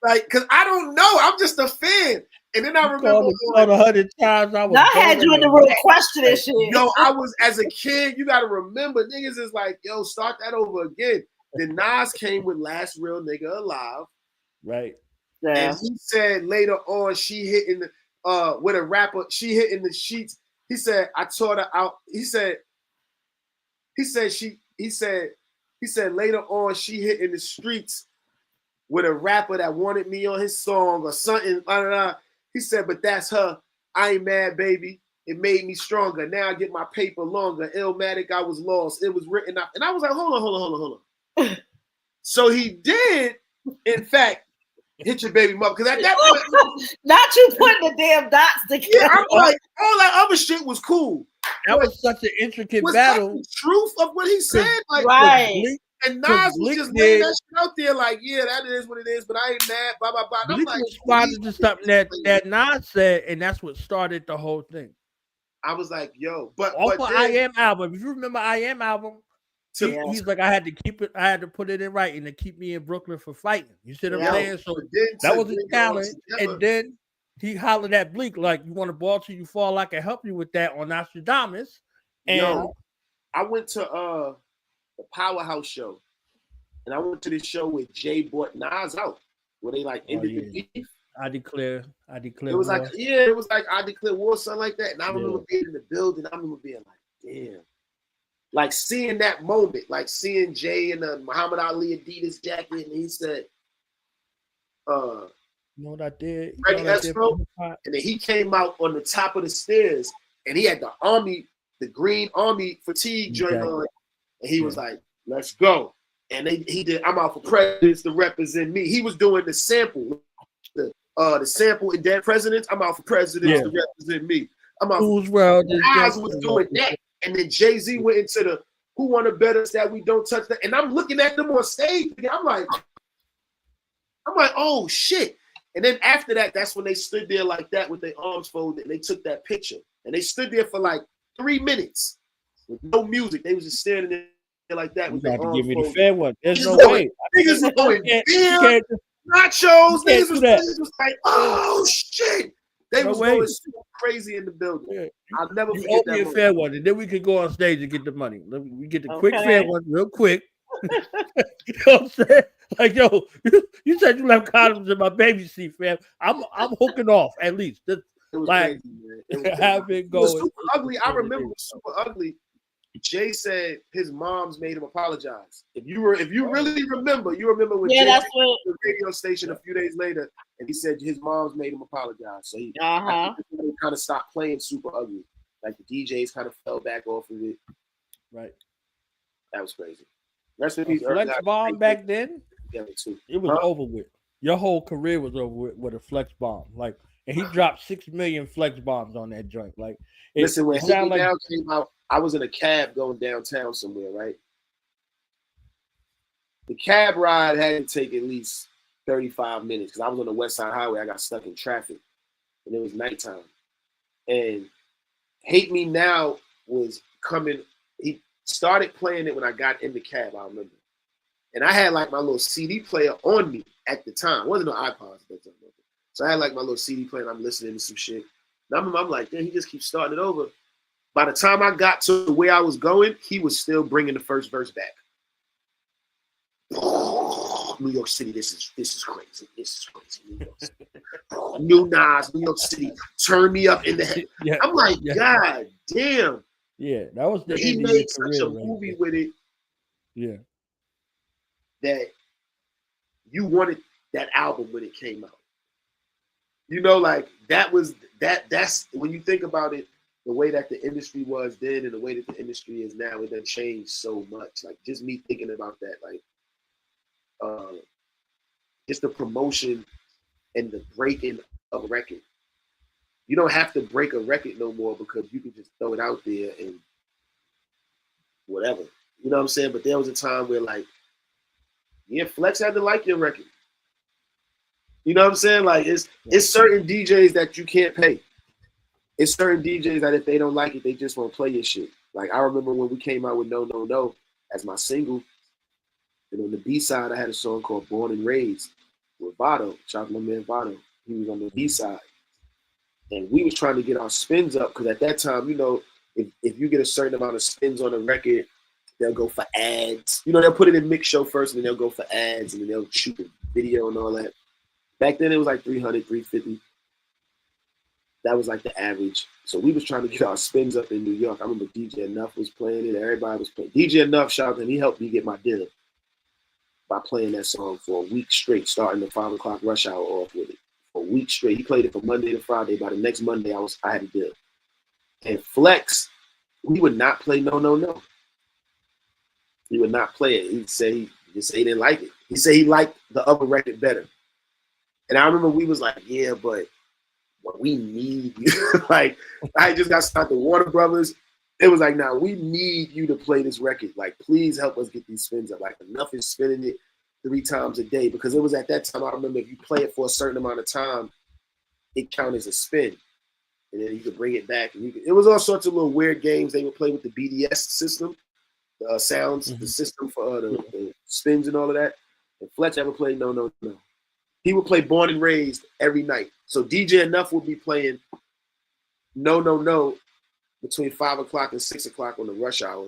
S8: like, because I don't know. I'm just a fan. And then I remember
S7: on 100 times I was.
S6: I had you in the room questioning shit.
S8: Yo, I was, as a kid, you got to remember, niggas is like, yo, start that over again. Then Nas came with Last Real Nigga Alive.
S7: Right.
S6: Yeah.
S8: And he said later on, she hitting the, with a rapper, she hitting the sheets. He said, I taught her out. He said later on, she hitting the streets with a rapper that wanted me on his song or something. Blah, blah, blah. He said, but that's her. I ain't mad, baby. It made me stronger. Now I get my paper longer. Illmatic, I was lost. It was written up. And I was like, hold on. So he did, in fact, hit your baby mother. Because at that point,
S6: not you putting the damn dots together.
S8: Yeah, I'm like, all that other shit was cool.
S7: That was such an intricate battle.
S8: The truth of what he said, like,
S6: right.
S8: And Nas was just laying that shit out there, like, yeah, that is what it is, but I ain't mad, blah, blah, blah. And I'm like,
S7: responded to something that Nas said, and that's what started the whole thing.
S8: I was like, yo, but
S7: off of I Am album. If you remember I Am album, he's like, I had to keep it, I had to put it in writing to keep me in Brooklyn for fighting. You see what I'm saying? So that was his challenge. And then he hollered at Bleak, like, you want a ball till you fall, I can help you with that on Nostradamus. And
S8: yo, I went to the Powerhouse show, and I went to this show where Jay bought Nas out, where they like ended the beef.
S7: I declare.
S8: It was war. It was like I declare war, something like that. And I remember being in the building. I remember being like, damn, like seeing that moment, like seeing Jay in the Muhammad Ali Adidas jacket, and he said,
S7: "You know what I did?"
S8: Ready, Espo? And then he came out on the top of the stairs, and he had the green army fatigue joint on. And he was like, let's go. And he did, I'm out for presidents to represent me. He was doing the sample, the sample in Dead Presidents. I'm out for presidents to represent me. I'm out
S7: Whose world is
S8: Nas was doing that. And then Jay-Z went into the who wanna bet us that we don't touch that. And I'm looking at them on stage. And I'm like, oh shit. And then after that, that's when they stood there like that with their arms folded, and they took that picture. And they stood there for like 3 minutes. With no music, they was just standing there like that.
S7: You got to give me the fair one. There's no way.
S8: Niggas was going beer, nachos. Niggas was like, oh shit. They was going super crazy in the building. Yeah. I'll never forget that.
S7: You owe me a fair one, and then we could go on stage and get the money. We get the quick fair one real quick. You know what I'm saying? Like, yo, you said you left condoms in my baby seat, fam. I'm hooking off at least.
S8: It was
S7: like,
S8: crazy,
S7: have it going.
S8: Super Ugly. I remember Super Ugly. Jay said his mom's made him apologize. If you really remember, when Jay
S6: that's
S8: went to the radio station a few days later, and he said his mom's made him apologize. So he kind of stopped playing Super Ugly. Like the DJs kind of fell back off of it.
S7: Right.
S8: That was crazy. Rest in peace.
S7: Flex bomb back then.
S8: Yeah, me too.
S7: It was over with. Your whole career was over with a flex bomb. Like, and he dropped 6 million flex bombs on that joint. Like,
S8: listen, when Hit Me Now came out, I was in a cab going downtown somewhere, right? The cab ride had to take at least 35 minutes because I was on the West Side Highway. I got stuck in traffic, and it was nighttime. And Hate Me Now was coming. He started playing it when I got in the cab, I remember. And I had like my little CD player on me at the time. It wasn't no iPods at that time. So I had like my little CD player, and I'm listening to some shit. And I'm like, damn, he just keeps starting it over. By the time I got to where I was going, he was still bringing the first verse back. New York City, this is crazy. This is crazy. New York City. New Nas, New York City, turn me up in the head. Yeah, I'm like, God damn.
S7: Yeah, that was the
S8: he made such a movie with it.
S7: Yeah.
S8: That you wanted that album when it came out. You know, like that's when you think about it, the way that the industry was then and the way that the industry is now, it done changed so much. Like just me thinking about that, like just the promotion and the breaking of a record. You don't have to break a record no more because you can just throw it out there and whatever. You know what I'm saying? But there was a time where like, yeah, Flex had to like your record. You know what I'm saying? Like it's certain DJs that you can't pay. It's certain DJs that if they don't like it, they just won't play your shit. Like I remember when we came out with No No No as my single, and on the B side I had a song called Born and Raised with Vado. Shout out to my man Vado. He was on the B side. And we was trying to get our spins up because at that time, you know, if you get a certain amount of spins on a record, they'll go for ads. You know, they'll put it in mix show first and then they'll go for ads and then they'll shoot the video and all that. Back then it was like 300, 350. That was like the average. So we was trying to get our spins up in New York. I remember DJ Enough was playing it. Everybody was playing. DJ Enough, shout out to him. He helped me get my deal by playing that song for a week straight, starting the 5 o'clock rush hour off with it. For a week straight. He played it from Monday to Friday. By the next Monday, I had a deal. And Flex, we would not play No No No. He would not play it. He'd say he didn't like it. He said he liked the other record better. And I remember we was like, yeah, but we need you. Like, I just got signed to Warner Brothers. It was like, nah, we need you to play this record. Like, please help us get these spins up. Like, enough is spinning it 3 times a day. Because it was at that time, I remember if you play it for a certain amount of time, it counted as a spin. And then you could bring it back. And it was all sorts of little weird games they would play with the BDS system, the sounds, the system for the spins and all of that. And Fletch ever played No No No. He would play Born and Raised every night. So DJ Enough would be playing No No No between 5 o'clock and 6 o'clock on the rush hour.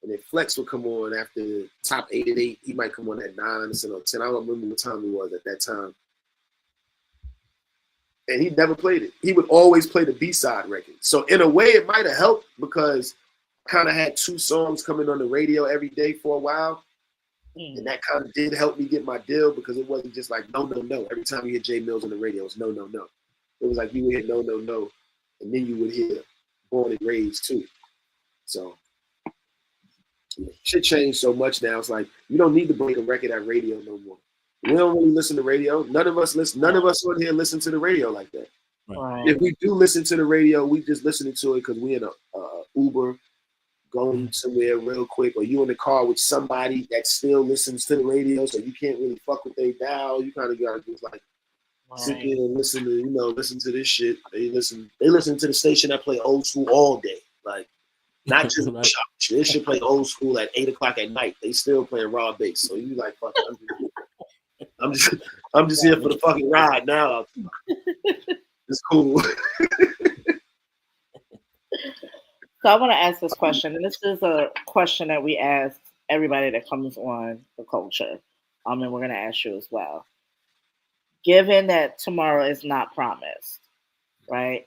S8: And then Flex would come on after the top 8 at 8. He might come on at 9 or 10. I don't remember what time it was at that time. And he never played it. He would always play the B-side record. So in a way, it might have helped because I kind of had 2 songs coming on the radio every day for a while. And that kind of did help me get my deal because it wasn't just like No No No. Every time you hear Jay Millz on the radio, it's No No No. It was like you would hear No No No, and then you would hear Born and Raised too. So shit changed so much now. It's like you don't need to break a record at radio no more. We don't really listen to radio. None of us listen. None of us on here listen to the radio like that.
S6: Right.
S8: If we do listen to the radio, we just listening to it because we in a Uber. Going somewhere real quick, or you in the car with somebody that still listens to the radio, so you can't really fuck with their dial. You kind of gotta just like sit there and listen to this shit. They listen to the station that play old school all day, like not just
S7: Right.
S8: shop shit. They should play old school at 8 o'clock at night. They still playing raw bass, so you like fuck. I'm just here for the fucking ride now. It's cool.
S6: So I want to ask this question, and this is a question that we ask everybody that comes on the culture, and we're going to ask you as well. Given that tomorrow is not promised, right,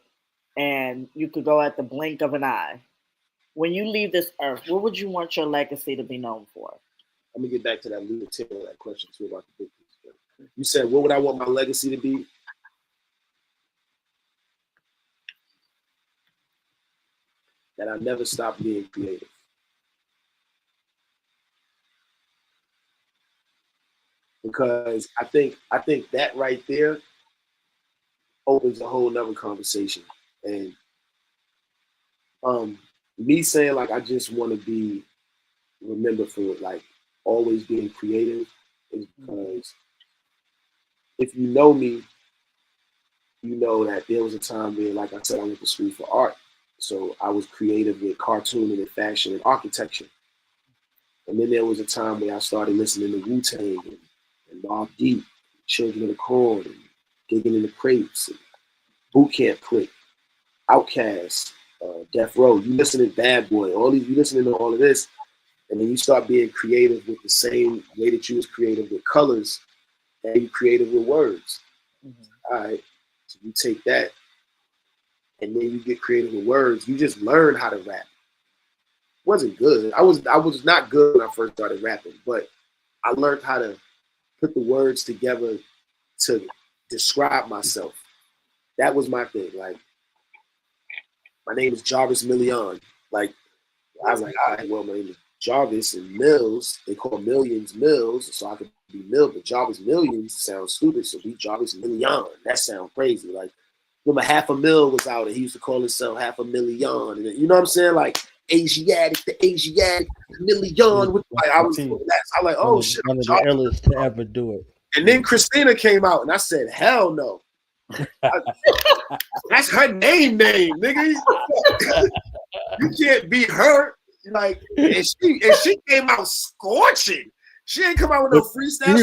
S6: and you could go at the blink of an eye, when you leave this earth, what would you want your legacy to be known for?
S8: Let me get back to that little tip of that question too about the big piece. You said, what would I want my legacy to be? That I never stopped being creative. Because I think that right there opens a whole nother conversation. And me saying like I just want to be remembered for like always being creative is because if you know me, you know that there was a time where, like I said, I went to school for art. So I was creative with cartooning and fashion and architecture. And then there was a time where I started listening to Wu-Tang and Mobb Deep, Children of the Corn, and Gigging in the Crates, and Boot Camp Click, Outkast, Death Row. You listen to Bad Boy, you listening to all of this, and then you start being creative with the same way that you was creative with colors, and you creative with words. All right, so you take that, and then you get creative with words. You just learn how to rap. Wasn't good. I was not good when I first started rapping, but I learned how to put the words together to describe myself. That was my thing. Like, my name is Jarvis Million. Like, I was like, all right, well, my name is Jarvis and Millz. They call millions Millz, so I could be Millz, but Jarvis Millions sounds stupid, so be Jarvis Million. That sounds crazy. Like, remember $500,000 was out and he used to call himself $500,000. And you know what I'm saying? Like, Asiatic, the million. With, like, I was like, oh shit.
S7: One of the illest to ever do it.
S8: And then Christina came out, and I said, hell no. That's her name, nigga. You can't be her. Like, and she came out scorching. She ain't come out with no freestyle.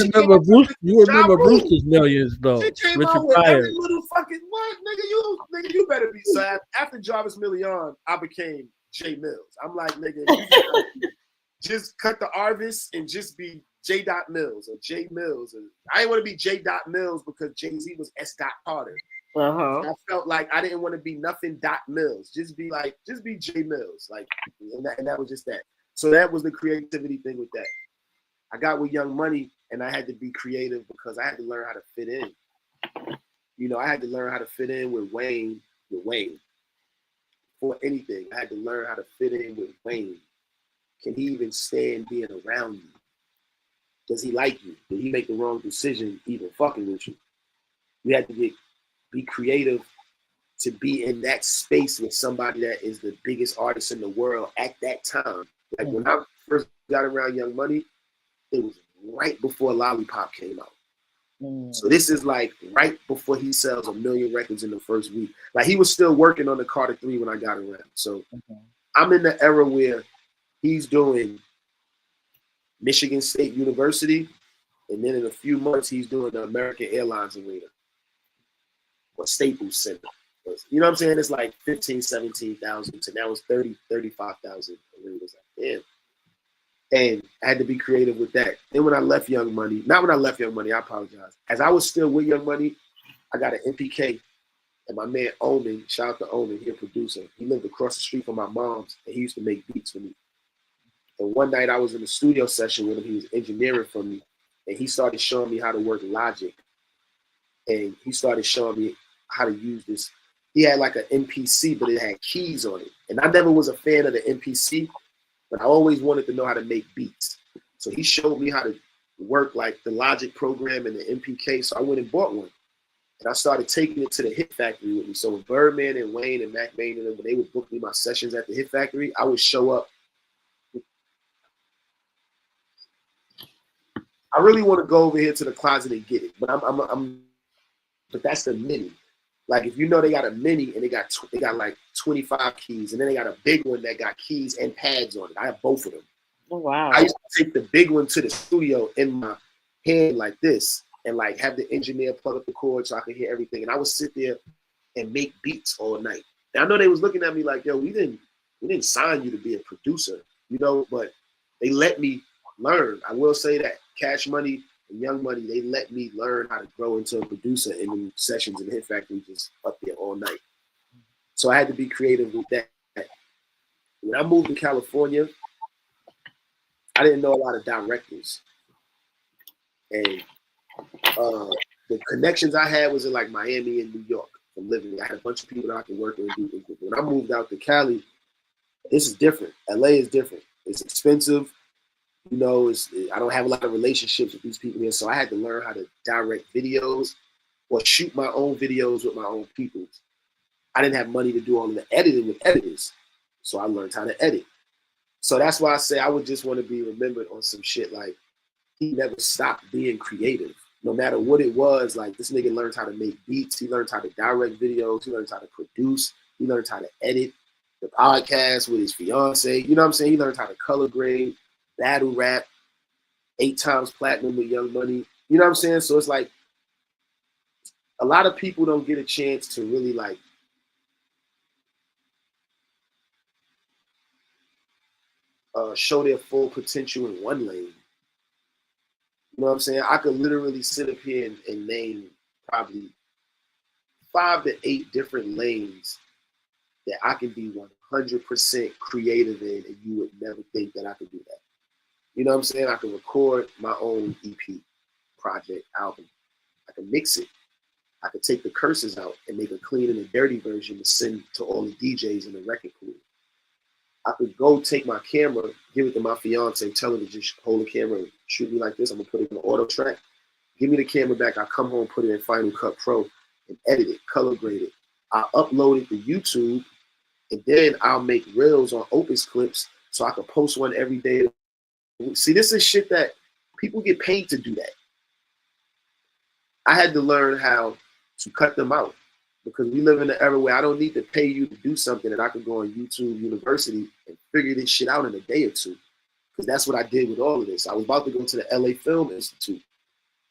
S7: You remember Bruce's Millions though.
S8: She came
S7: Richard
S8: out with
S7: Pryor.
S8: every little fucking what, nigga. You better be sad. After Jarvis Million, I became J Millz. I'm like, nigga, just cut the Arvis and just be J. Millz or J Millz. I didn't want to be J. Millz because Jay-Z was S. Carter. I felt like I didn't want to be nothing Millz. Just be J Millz. Like, and that was just that. So that was the creativity thing with that. I got with Young Money, and I had to be creative because I had to learn how to fit in. You know, I had to learn how to fit in with Wayne. For anything, I had to learn how to fit in with Wayne. Can he even stand being around you? Does he like you? Did he make the wrong decision even fucking with you? You had to be creative to be in that space with somebody that is the biggest artist in the world at that time. Like when I first got around Young Money, it was right before Lollipop came out. So this is like right before he sells 1 million records in the first week. Like he was still working on the Carter 3 when I got around. So I'm in the era where he's doing Michigan State University, and then in a few months he's doing the American Airlines Arena or Staples Center. You know what I'm saying? It's like 15, 17,000 to now it's 30, 35,000 arenas. Like, damn. And I had to be creative with that. Then when I left Young Money, not when I left Young Money, I apologize. As I was still with Young Money, I got an MPK. And my man Omen, shout out to Omen, he a producer. He lived across the street from my mom's, and he used to make beats for me. And one night I was in the studio session with him. He was engineering for me. And he started showing me how to work Logic. And he started showing me how to use this. He had like an MPC, but it had keys on it. And I never was a fan of the MPC, but I always wanted to know how to make beats. So he showed me how to work like the Logic program and the MPK. So I went and bought one. And I started taking it to the Hit Factory with me. So when Birdman and Wayne and Mac Main and them, when they would book me my sessions at the Hit Factory, I would show up. I really want to go over here to the closet and get it, but but that's the mini. Like if you know they got a mini and they got like 25 keys, and then they got a big one that got keys and pads on it. I have both of them.
S6: Oh wow!
S8: I used to take the big one to the studio in my hand like this, and like have the engineer plug up the cord so I could hear everything, and I would sit there and make beats all night. And I know they was looking at me like, yo, we didn't sign you to be a producer, you know, but they let me learn. I will say that Cash Money and Young Money, they let me learn how to grow into a producer in the sessions in the Hit Factory, just up there all night. So I had to be creative with that. When I moved to California, I didn't know a lot of directors. And the connections I had was in like Miami and New York from living. I had a bunch of people that I could work with and do things with. When I moved out to Cali, this is different. LA is different. It's expensive. You know, I don't have a lot of relationships with these people here, so I had to learn how to direct videos or shoot my own videos with my own people. I didn't have money to do all of the editing with editors, so I learned how to edit. So that's why I say I would just want to be remembered on some shit like he never stopped being creative. No matter what it was, like this nigga learned how to make beats, he learned how to direct videos, he learned how to produce, he learned how to edit the podcast with his fiance, you know what I'm saying? He learned how to color grade, battle rap, 8 times platinum with Young Money. You know what I'm saying? So it's like a lot of people don't get a chance to really like show their full potential in one lane. You know what I'm saying? I could literally sit up here and name probably 5 to 8 different lanes that I can be 100% creative in, and you would never think that I could do that. You know what I'm saying? I can record my own EP, project, album. I can mix it. I could take the curses out and make a clean and a dirty version to send to all the DJs in the record pool. I could go take my camera, give it to my fiance, tell her to just hold the camera and shoot me like this. I'm gonna put it in the auto track. Give me the camera back. I come home, put it in Final Cut Pro and edit it, color grade it. I upload it to YouTube, And then I'll make reels on Opus clips so I can post one every day. See, this is shit that people get paid to do that. I had to learn how to cut them out because we live in an era where I don't need to pay you to do something that I can go on YouTube University and figure this shit out in a day or two. Because that's what I did with all of this. I was about to go to the LA Film Institute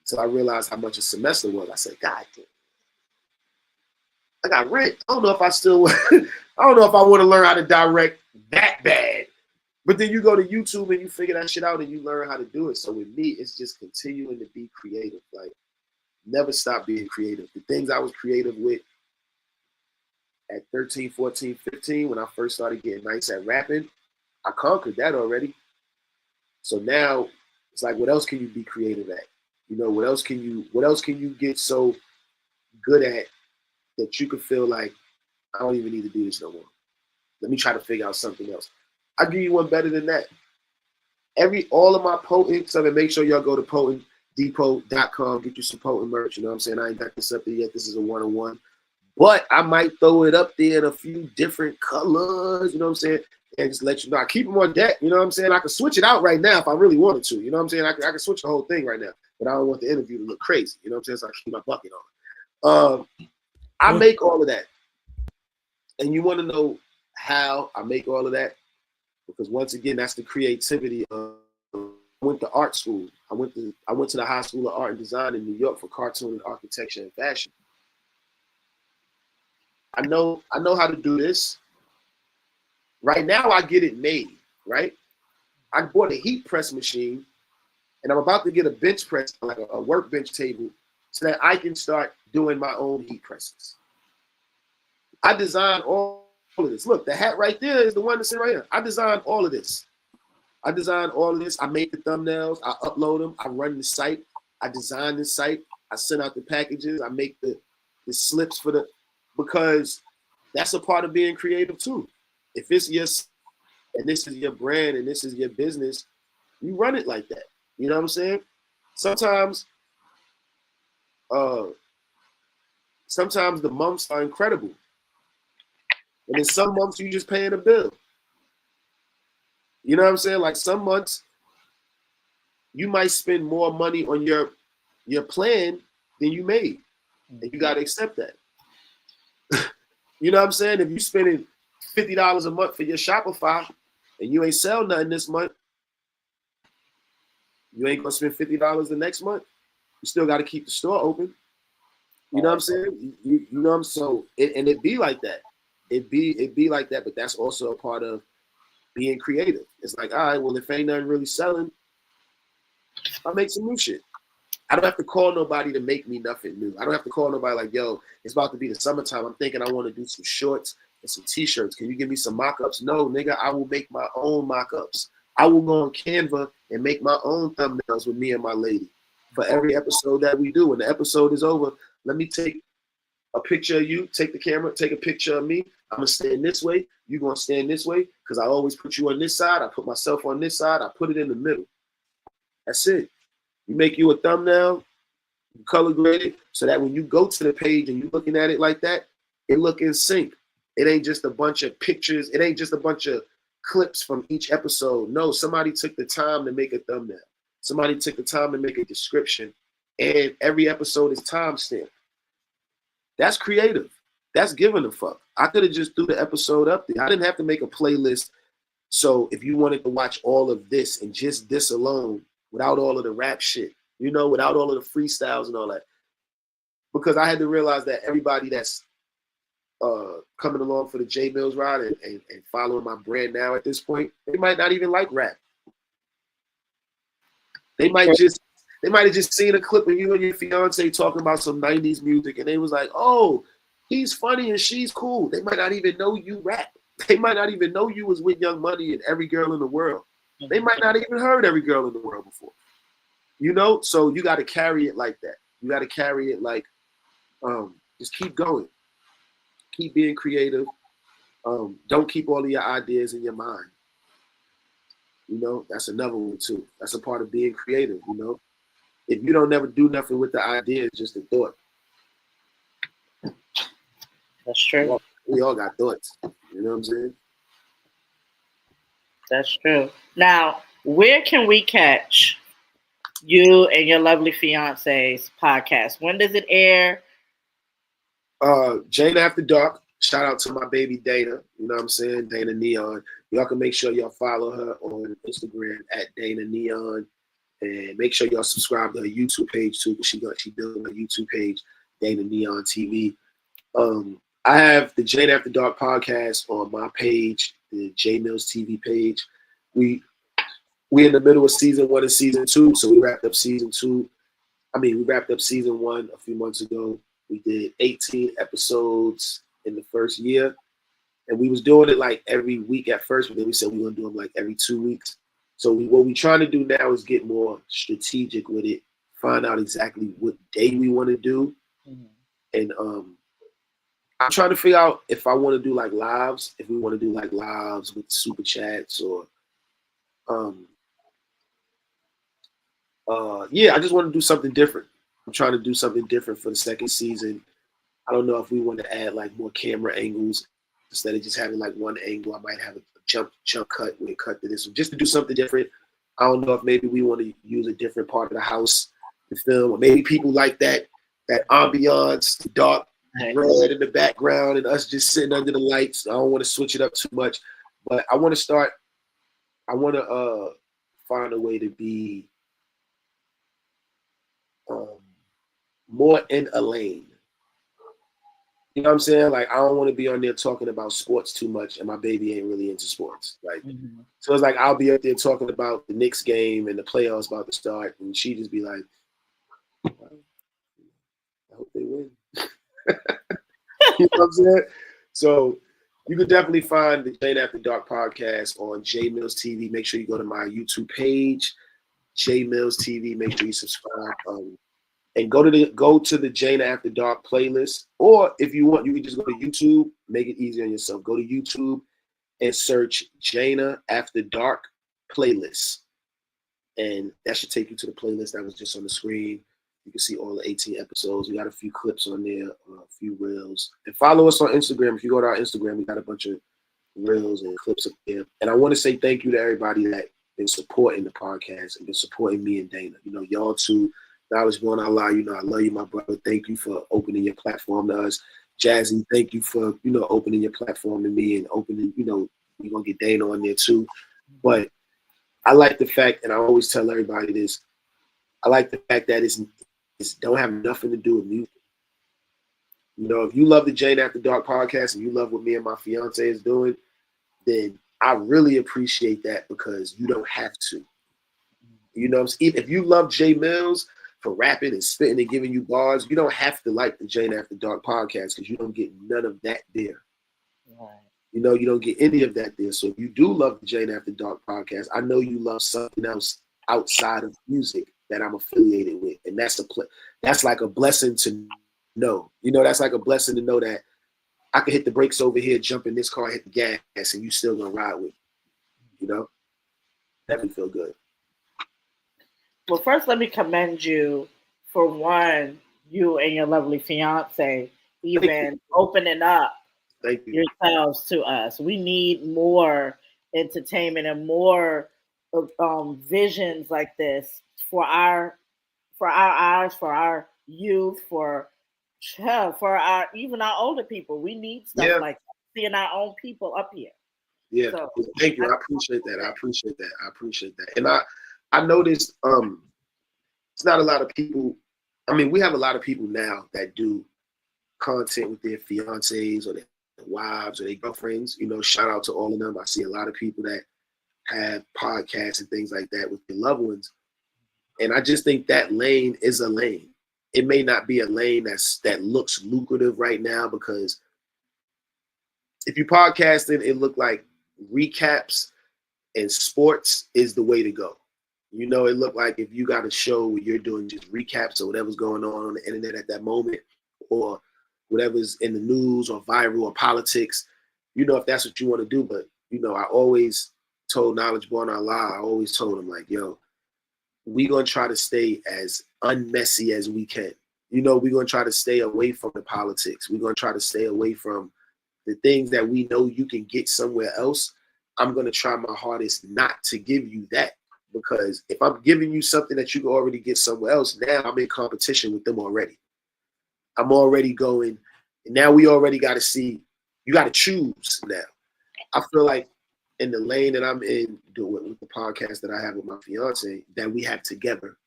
S8: until I realized how much a semester was. I said, God damn, I got rent. I don't know if I still, I don't know if I want to learn how to direct that bad. But then you go to YouTube and you figure that shit out and you learn how to do it. So with me, it's just continuing to be creative. Like, never stop being creative. The things I was creative with at 13, 14, 15, when I first started getting nice at rapping, I conquered that already. So now it's like, what else can you be creative at? You know, what else can you get so good at that you could feel like, I don't even need to do this no more. Let me try to figure out something else. I'll give you one better than that. All of my potent stuff, and make sure y'all go to potentdepot.com, get you some potent merch. You know what I'm saying? I ain't got this up there yet. This is a one-on-one. But I might throw it up there in a few different colors, you know what I'm saying? And just let you know. I keep them on deck, you know what I'm saying? I can switch it out right now if I really wanted to, you know what I'm saying? I can switch the whole thing right now, but I don't want the interview to look crazy, you know what I'm saying? So I keep my bucket on. I make all of that. And you want to know how I make all of that? Because once again, that's the creativity of, I went to art school. I went to the High School of Art and Design in New York for cartoon and architecture and fashion. I know how to do this. Right now, I get it made, right? I bought a heat press machine, and I'm about to get a bench press, like a workbench table, so that I can start doing my own heat presses. I designed all of this. Look, the hat right there is the one that's in right here. I designed all of this. I make the thumbnails. I upload them. I run the site. I design the site. I send out the packages. I make the slips for the, because that's a part of being creative too. If it's your, and this is your brand and this is your business, you run it like that. You know what I'm saying? Sometimes the months are incredible. And in some months you just paying a bill. You know what I'm saying? Like some months you might spend more money on your plan than you made. And you gotta accept that. You know what I'm saying? If you're spending $50 a month for your Shopify and you ain't sell nothing this month, you ain't gonna spend $50 the next month. You still got to keep the store open. You know what I'm saying? You know what I'm saying? So it be like that. It be like that, but that's also a part of being creative. It's like, all right, well, if ain't nothing really selling, I'll make some new shit. I don't have to call nobody to make me nothing new. I don't have to call nobody like, yo, it's about to be the summertime. I'm thinking I want to do some shorts and some t-shirts. Can you give me some mock-ups? No, nigga, I will make my own mock-ups. I will go on Canva and make my own thumbnails with me and my lady for every episode that we do. When the episode is over, let me take a picture of you, take the camera, take a picture of me. I'm going to stand this way. You're going to stand this way because I always put you on this side. I put myself on this side. I put it in the middle. That's it. You make you a thumbnail, you color grade it, so that when you go to the page and you're looking at it like that, it look in sync. It ain't just a bunch of pictures. It ain't just a bunch of clips from each episode. No, somebody took the time to make a thumbnail. Somebody took the time to make a description, and every episode is timestamped. That's creative. That's giving a fuck. I could have just threw the episode up there. I didn't have to make a playlist. So if you wanted to watch all of this and just this alone, without all of the rap shit, you know, without all of the freestyles and all that, because I had to realize that everybody that's coming along for the J Millz ride and following my brand now at this point, they might not even like rap. They might have just seen a clip of you and your fiance talking about some 90s music, and they was like, oh, he's funny and she's cool. They might not even know you rap. They might not even know you was with Young Money and Every Girl in the World. They might not even heard Every Girl in the World before. You know, so you got to carry it like that. You got to carry it like, just keep going. Keep being creative. Don't keep all of your ideas in your mind. You know, that's another one too. That's a part of being creative, you know. If you don't never do nothing with the idea, it's just a thought.
S6: That's true.
S8: We all got thoughts. You know what I'm saying?
S6: That's true. Now, where can we catch you and your lovely fiance's podcast? When does it air?
S8: Jane After Dark. Shout out to my baby Dana. You know what I'm saying? Dana Neon. Y'all can make sure y'all follow her on Instagram at Dana Neon. And make sure y'all subscribe to her YouTube page too, because she building a YouTube page, Dana Neon TV. I have the Jane After Dark podcast on my page, the J Millz TV page. We're in the middle of season 1 and season 2, so we wrapped up season 2. We wrapped up season 1 a few months ago. We did 18 episodes in the first year, and we was doing it like every week at first, but then we said we were gonna do them like every 2 weeks. So what we're trying to do now is get more strategic with it, find out exactly what day we want to do, and I'm trying to figure out if I want to do like lives, if we want to do like lives with super chats or, I just want to do something different. I'm trying to do something different for the second season. I don't know if we want to add like more camera angles instead of just having like one angle. I might have a jump cut where it cut to this one, just to do something different. I don't know if maybe we want to use a different part of the house to film, or maybe people like that ambiance, the dark red in the background, and us just sitting under the lights. I don't want to switch it up too much, but I want to find a way to be more in a lane. You know what I'm saying? Like, I don't want to be on there talking about sports too much, and my baby ain't really into sports. Like, so it's like I'll be up there talking about the Knicks game and the playoffs about to start, and she just be like, well, I hope they win. You know what I'm saying? So you can definitely find the Jane After Dark podcast on J Millz TV. Make sure you go to my YouTube page, J Millz TV. Make sure you subscribe. And go to the Jane After Dark playlist. Or if you want, you can just go to YouTube, make it easy on yourself. Go to YouTube and search Jane After Dark playlist. And that should take you to the playlist that was just on the screen. You can see all the 18 episodes. We got a few clips on there, a few reels. And follow us on Instagram. If you go to our Instagram, we got a bunch of reels and clips up there. And I want to say thank you to everybody that been supporting the podcast and been supporting me and Dana. You know, y'all too. Knowledge Born Allah, you know, I love you, my brother. Thank you for opening your platform to us. Jazzy, thank you for, you know, opening your platform to me and opening, you know, we're going to get Dana on there too. But I like the fact, and I always tell everybody this, I like the fact that it's don't have nothing to do with music. You know, if you love the Jane After Dark podcast and you love what me and my fiance is doing, then I really appreciate that, because you don't have to. You know, if you love J Millz for rapping and spitting and giving you bars, you don't have to like the Jane After Dark podcast, because you don't get none of that there. Right. You know, you don't get any of that there. So if you do love the Jane After Dark podcast, I know you love something else outside of music that I'm affiliated with, and that's like a blessing to know. You know, that's like a blessing to know that I can hit the brakes over here, jump in this car, hit the gas, and you still gonna ride with me. You know, that would feel good.
S6: Well, first, let me commend you for one, you and your lovely fiance even opening up yourselves to us. We need more entertainment and more visions like this for our eyes, for our youth, for our even our older people. We need stuff like that, seeing our own people up here.
S8: Yeah, so, thank you. I appreciate that. And I noticed it's not a lot of people. I mean, we have a lot of people now that do content with their fiancés or their wives or their girlfriends. You know, shout out to all of them. I see a lot of people that have podcasts and things like that with their loved ones. And I just think that lane is a lane. It may not be a lane that looks lucrative right now, because if you podcasting, it look like recaps and sports is the way to go. You know, it looked like if you got a show where you're doing just recaps of whatever's going on the internet at that moment, or whatever's in the news or viral or politics, you know, if that's what you want to do. But, you know, I always told Knowledge Born Allah, I always told him, like, yo, we're going to try to stay as unmessy as we can. You know, we're going to try to stay away from the politics. We're going to try to stay away from the things that we know you can get somewhere else, I'm going to try my hardest not to give you that. Because if I'm giving you something that you can already get somewhere else, now I'm in competition with them already. I'm already going, and now we already got to see, you got to choose now. I feel like in the lane that I'm in, doing with the podcast that I have with my fiance, that we have together,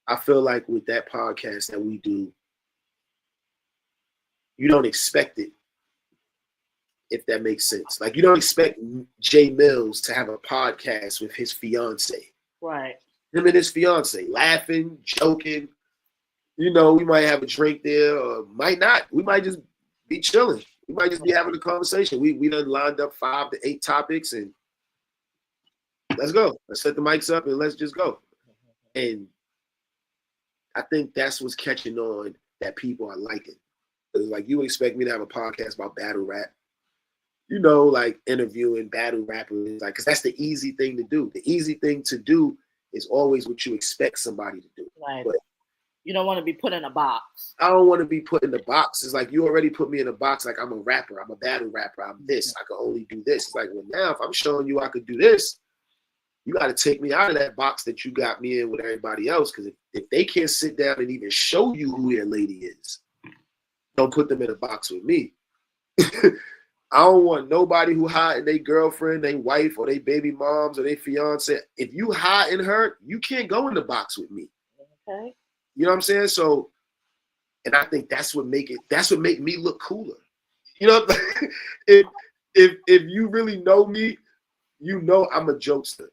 S8: I feel like with that podcast that we do, you don't expect it, if that makes sense. Like, you don't expect Jay Millz to have a podcast with his fiance.
S6: Right.
S8: Him and his fiance, laughing, joking. You know, we might have a drink there, or might not. We might just be chilling. We might just be having a conversation. We done lined up 5 to 8 topics, and let's go. Let's set the mics up and let's just go. And I think that's what's catching on that people are liking. Because like, you would expect me to have a podcast about battle rap, you know, like interviewing battle rappers, like, because that's the easy thing to do. The easy thing to do is always what you expect somebody to do.
S6: Right.
S8: But
S6: you don't want to be put in a box.
S8: I don't want to be put in the box. It's like, you already put me in a box. Like, I'm a rapper. I'm a battle rapper. I'm this. I can only do this. It's like, well, now if I'm showing you I could do this, you got to take me out of that box that you got me in with everybody else. Because if they can't sit down and even show you who their lady is, don't put them in a box with me. I don't want nobody who hiding their girlfriend, their wife, or their baby moms, or their fiance. If you hiding her, you can't go in the box with me.
S6: Okay.
S8: You know what I'm saying? So, and I think that's what make me look cooler. You know, if you really know me, you know I'm a jokester,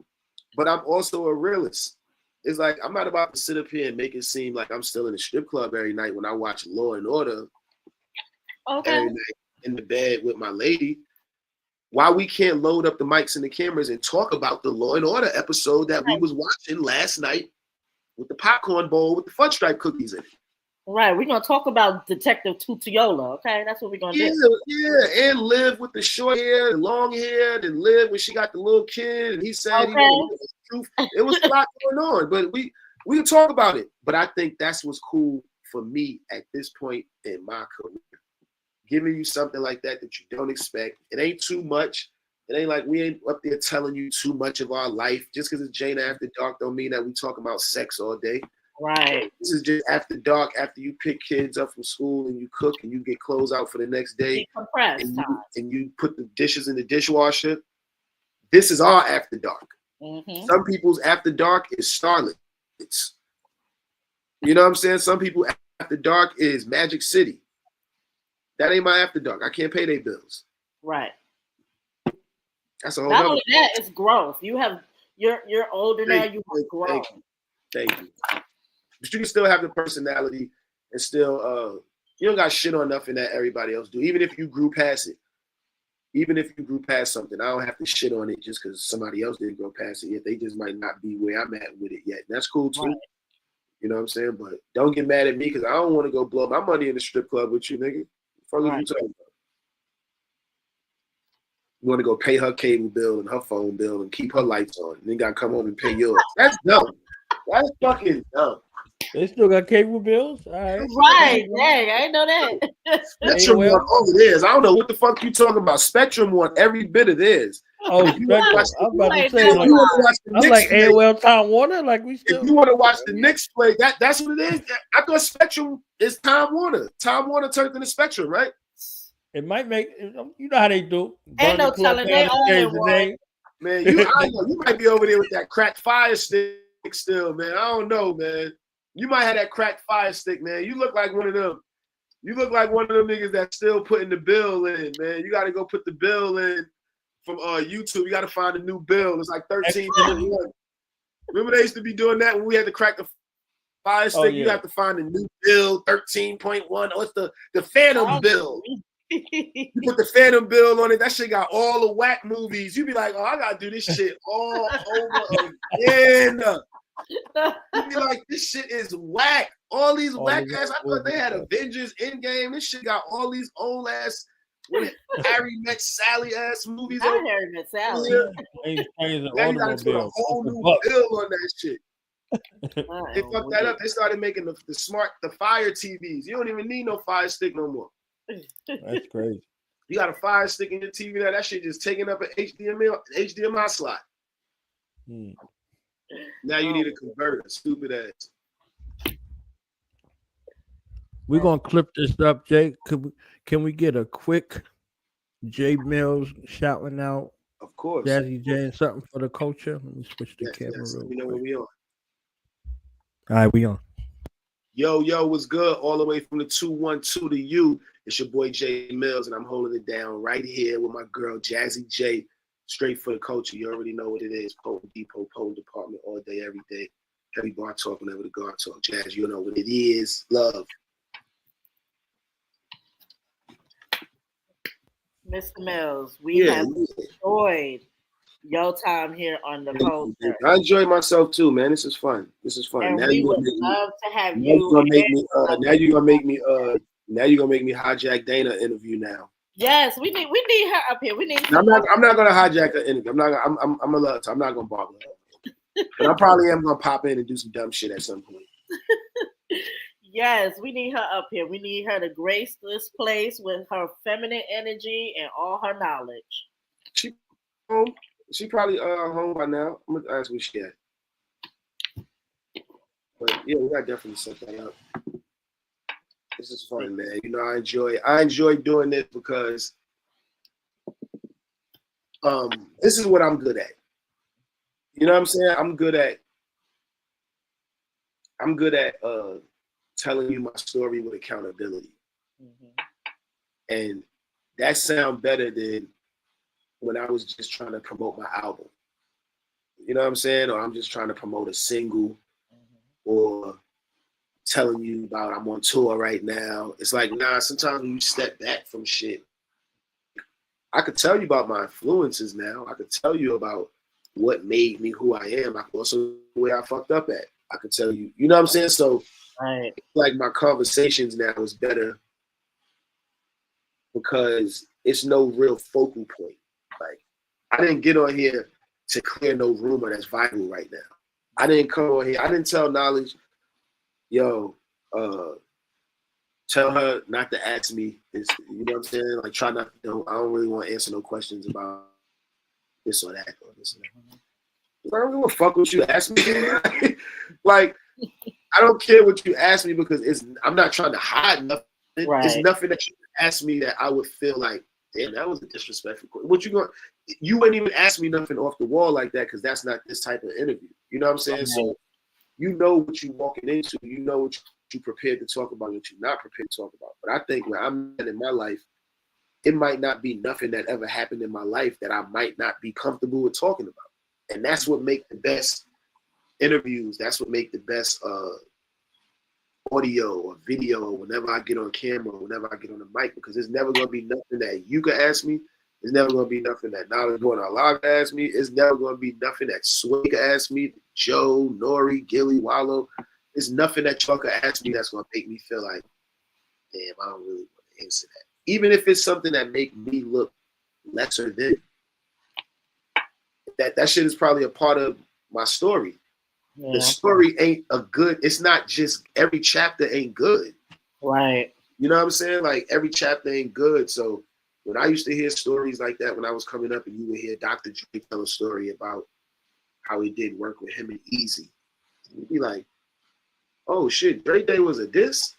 S8: but I'm also a realist. It's like, I'm not about to sit up here and make it seem like I'm still in a strip club every night when I watch Law and Order every night in the bed with my lady. Why we can't load up the mics and the cameras and talk about the Law and Order episode that we was watching last night with the popcorn bowl with the fudge stripe cookies in it.
S6: Right. We're going to talk about Detective Tutiola, okay? That's what we're going to do.
S8: Yeah, and Liv with the short hair and long hair, and Liv when she got the little kid, and he said he knew the truth. It was a lot going on, but we can talk about it. But I think that's what's cool for me at this point in my career. Giving you something like that you don't expect. It ain't too much. It ain't like we ain't up there telling you too much of our life. Just because it's Jane After Dark don't mean that we talk about sex all day.
S6: Right.
S8: This is just after dark, after you pick kids up from school and you cook and you get clothes out for the next day. And you put the dishes in the dishwasher. This is our after dark. Mm-hmm. Some people's after dark is Starlet. You know what I'm saying? Some people after dark is Magic City. That ain't my after dark. I can't pay their bills.
S6: Right.
S8: That's a whole.
S6: Not only that, it's growth. You're older now. You have grown.
S8: Thank you. But you can still have the personality and still you don't got shit on nothing that everybody else do. Even if you grew past it. Even if you grew past something, I don't have to shit on it just because somebody else didn't go past it yet. They just might not be where I'm at with it yet. That's cool too. Right. You know what I'm saying? But don't get mad at me because I don't want to go blow my money in the strip club with you, nigga. What are you talking about? You want to go pay her cable bill and her phone bill and keep her lights on, and then got to come home and pay yours. That's dumb. That's fucking dumb.
S7: They still got cable bills? All right.
S6: Right. Dang, I didn't know that.
S8: Spectrum want all of theirs. I don't know what the fuck you talking about. Spectrum want every bit of theirs.
S7: Oh, Spectrum. I'm about to say, I'm like AOL Time Warner. Like we still.
S8: If you want to watch the Knicks play, that's what it is. I thought Spectrum is Time Warner. Time Warner turned into Spectrum, right?
S7: It might make, you know how they do.
S6: Ain't no telling they own one.
S8: Man, you might be over there with that cracked fire stick still, man. I don't know, man. You might have that cracked fire stick, man. You look like one of them. You look like one of them niggas that's still putting the bill in, man. You got to go put the bill in from YouTube. You got to find a new bill. It's like 13.1. Remember they used to be doing that when we had to crack the fire stick? Oh, yeah. You have to find a new bill, 13.1. Oh, it's the Phantom bill. You put the Phantom bill on it. That shit got all the whack movies. You be like, oh, I got to do this shit all over again. You be like, this shit is whack. All these whack ass. I thought they had Avengers Endgame. This shit got all these old ass Harry Met Sally ass movies.
S6: Harry Met Sally.
S8: Yeah. Now you gotta put a whole new bill on that shit. They fucked that up. They started making the Fire TVs. You don't even need no Fire Stick no more.
S7: That's crazy.
S8: You got a fire stick in your TV now. That shit just taking up an HDMI slot. Now you need a converter, stupid ass.
S7: We're gonna clip this up, Jake. Can we get a quick J Millz shouting out
S8: Of course.
S7: Jazzy J and something for the culture? Let me switch the camera
S8: Let
S7: real
S8: me know
S7: quick.
S8: when we on.
S7: All right, we on.
S8: Yo, what's good? All the way from the 212 to you. It's your boy J Millz, and I'm holding it down right here with my girl Jazzy J. Straight for the culture. You already know what it is. Potent Depot, Potent Department, all day, every day. Heavy bar talk whenever the guard talk. Jazz, you know what it is. Love.
S6: Mr. Millz, we have enjoyed your time here on the culture.
S8: I enjoy myself too, man. This is fun.
S6: And
S8: now
S6: we would love to have you.
S8: Now you're gonna make me hijack Dana interview now.
S6: Yes, we need her up here. We need.
S8: I'm not gonna hijack her interview. I'm a love. I'm not gonna bother her. But I probably am gonna pop in and do some dumb shit at some point.
S6: Yes, we need her up here. We need her to grace this place with her feminine energy and all her knowledge.
S8: She home. She probably home by now. I'm gonna ask where she at. But yeah, we gotta definitely set that up. This is fun, man. You know, I enjoy doing this because this is what I'm good at. You know what I'm saying? I'm good at telling you my story with accountability. And that sounds better than when I was just trying to promote my album. You know what I'm saying? Or I'm just trying to promote a single or telling you about I'm on tour right now. It's like, nah, sometimes when you step back from shit, I could tell you about my influences now. I could tell you about what made me who I am. I could also the way I fucked up at. I could tell you, you know what I'm saying? So
S6: right.
S8: Like my conversations now is better because it's no real focal point. Like I didn't get on here to clear no rumor that's viral right now. I didn't come on here. I didn't tell Knowledge, yo, tell her not to ask me this, you know what I'm saying? Like try not to, I don't really want to answer no questions about this or that or this and that. I don't give a fuck what you ask me. Like, I don't care what you ask me because I'm not trying to hide nothing.
S6: Right.
S8: It's nothing that you ask me that I would feel like, damn, that was a disrespectful question. You wouldn't even ask me nothing off the wall like that because that's not this type of interview. You know what I'm saying? Okay. So you know what you're walking into. You know what you're prepared to talk about, what you're not prepared to talk about. But I think where I'm at in my life, it might not be nothing that ever happened in my life that I might not be comfortable with talking about. And that's what makes the best interviews. That's what makes the best audio or video whenever I get on camera, whenever I get on the mic, because there's never going to be nothing that you can ask me. There's never going to be nothing that Knowledge going on live can ask me. It's never going to be nothing that Sway can ask me, Joe, Nori, Gilly, Wallow. There's nothing that y'all can ask me that's going to make me feel like, damn, I don't really want to answer that. Even if it's something that make me look lesser than. That shit is probably a part of my story. Yeah. The story ain't it's not just every chapter ain't good.
S6: Right.
S8: You know what I'm saying? Like every chapter ain't good. So when I used to hear stories like that when I was coming up and you would hear Dr. Dre tell a story about how he did work with him and Easy, you'd be like, oh shit, Dre Day was a diss?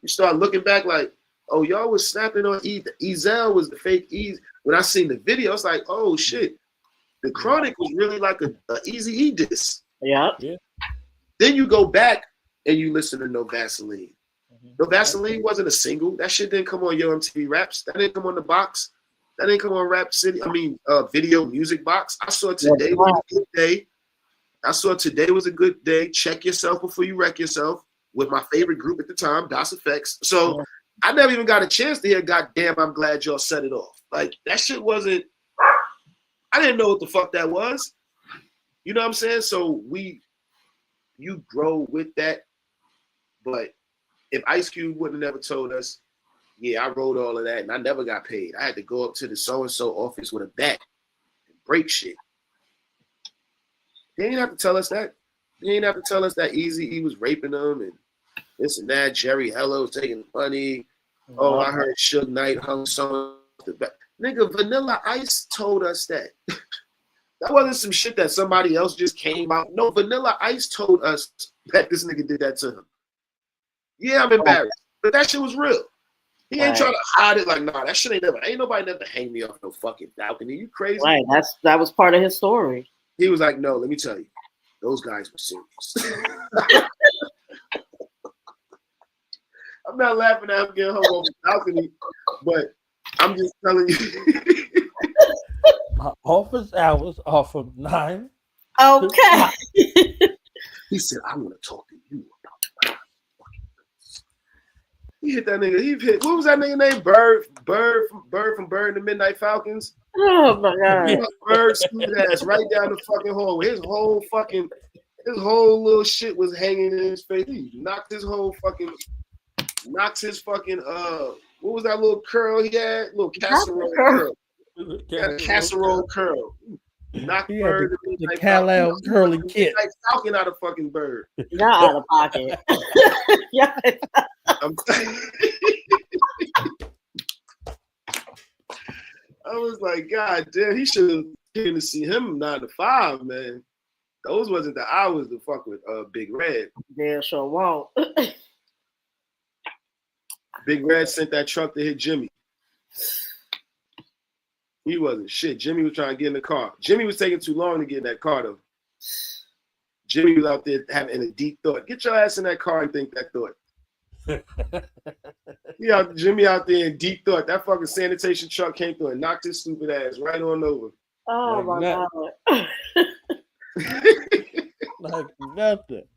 S8: You start looking back like, oh, y'all was snapping on Ezel was the fake Easy. When I seen the video, it's like, oh shit, the Chronic was really like a Easy-E diss.
S6: Yeah.
S8: Then you go back and you listen to No Vaseline. No Vaseline wasn't a single. That shit didn't come on Yo MTV Raps. That didn't come on the box. That didn't come on Rap City. Video Music Box. I saw Today was a good day. Today was a good day. Check yourself before you wreck yourself with my favorite group at the time, DOS Effects. So I never even got a chance to hear Goddamn, I'm Glad Y'all Set It Off. Like, that shit wasn't, I didn't know what the fuck that was. You know what I'm saying? So you grow with that. But if Ice Cube wouldn't have never told us, yeah, I wrote all of that and I never got paid. I had to go up to the so-and-so office with a bat and break shit. They didn't have to tell us that. They didn't have to tell us that Easy-E was raping them and this and that. Jerry Hello was taking money. Oh, I heard Suge Knight hung someone the back. Nigga, Vanilla Ice told us that. That wasn't some shit that somebody else just came out. No, Vanilla Ice told us that this nigga did that to him. Yeah, I'm embarrassed, but that shit was real. He ain't trying to hide it like, nah, that shit ain't nobody never hang me off no fucking balcony. You crazy?
S6: Right, that was part of his story.
S8: He was like, no, let me tell you, those guys were serious. I'm not laughing at him getting hung off the balcony, but I'm just telling you.
S7: My office hours are from 9.
S6: Okay.
S8: He said, I want to talk to you about He hit that nigga. What was that nigga name? Bird from Bird and the Midnight Falcons.
S6: Oh my god.
S8: Bird screwed his ass right down the fucking hole. His whole little shit was hanging in his face. He knocked his fucking what was that little curl he had? Little casserole curl. He had a casserole curl. Knocked Bird
S7: the Kal-El curly kit.
S8: Falcon out of fucking Bird.
S6: Y'all out of pocket. Yeah.
S8: I was like, God damn, he should have came to see him 9 to 5, man. Those wasn't the hours to fuck with Big Red.
S6: Damn sure won't.
S8: Big Red sent that truck to hit Jimmy. He wasn't shit. Jimmy was trying to get in the car. Jimmy was taking too long to get in that car, though. Jimmy was out there having a deep thought. Get your ass in that car and think that thought. Jimmy out there in deep thought. That fucking sanitation truck came through and knocked his stupid ass right on over.
S6: Oh
S7: Like
S6: my god.
S7: Like nothing.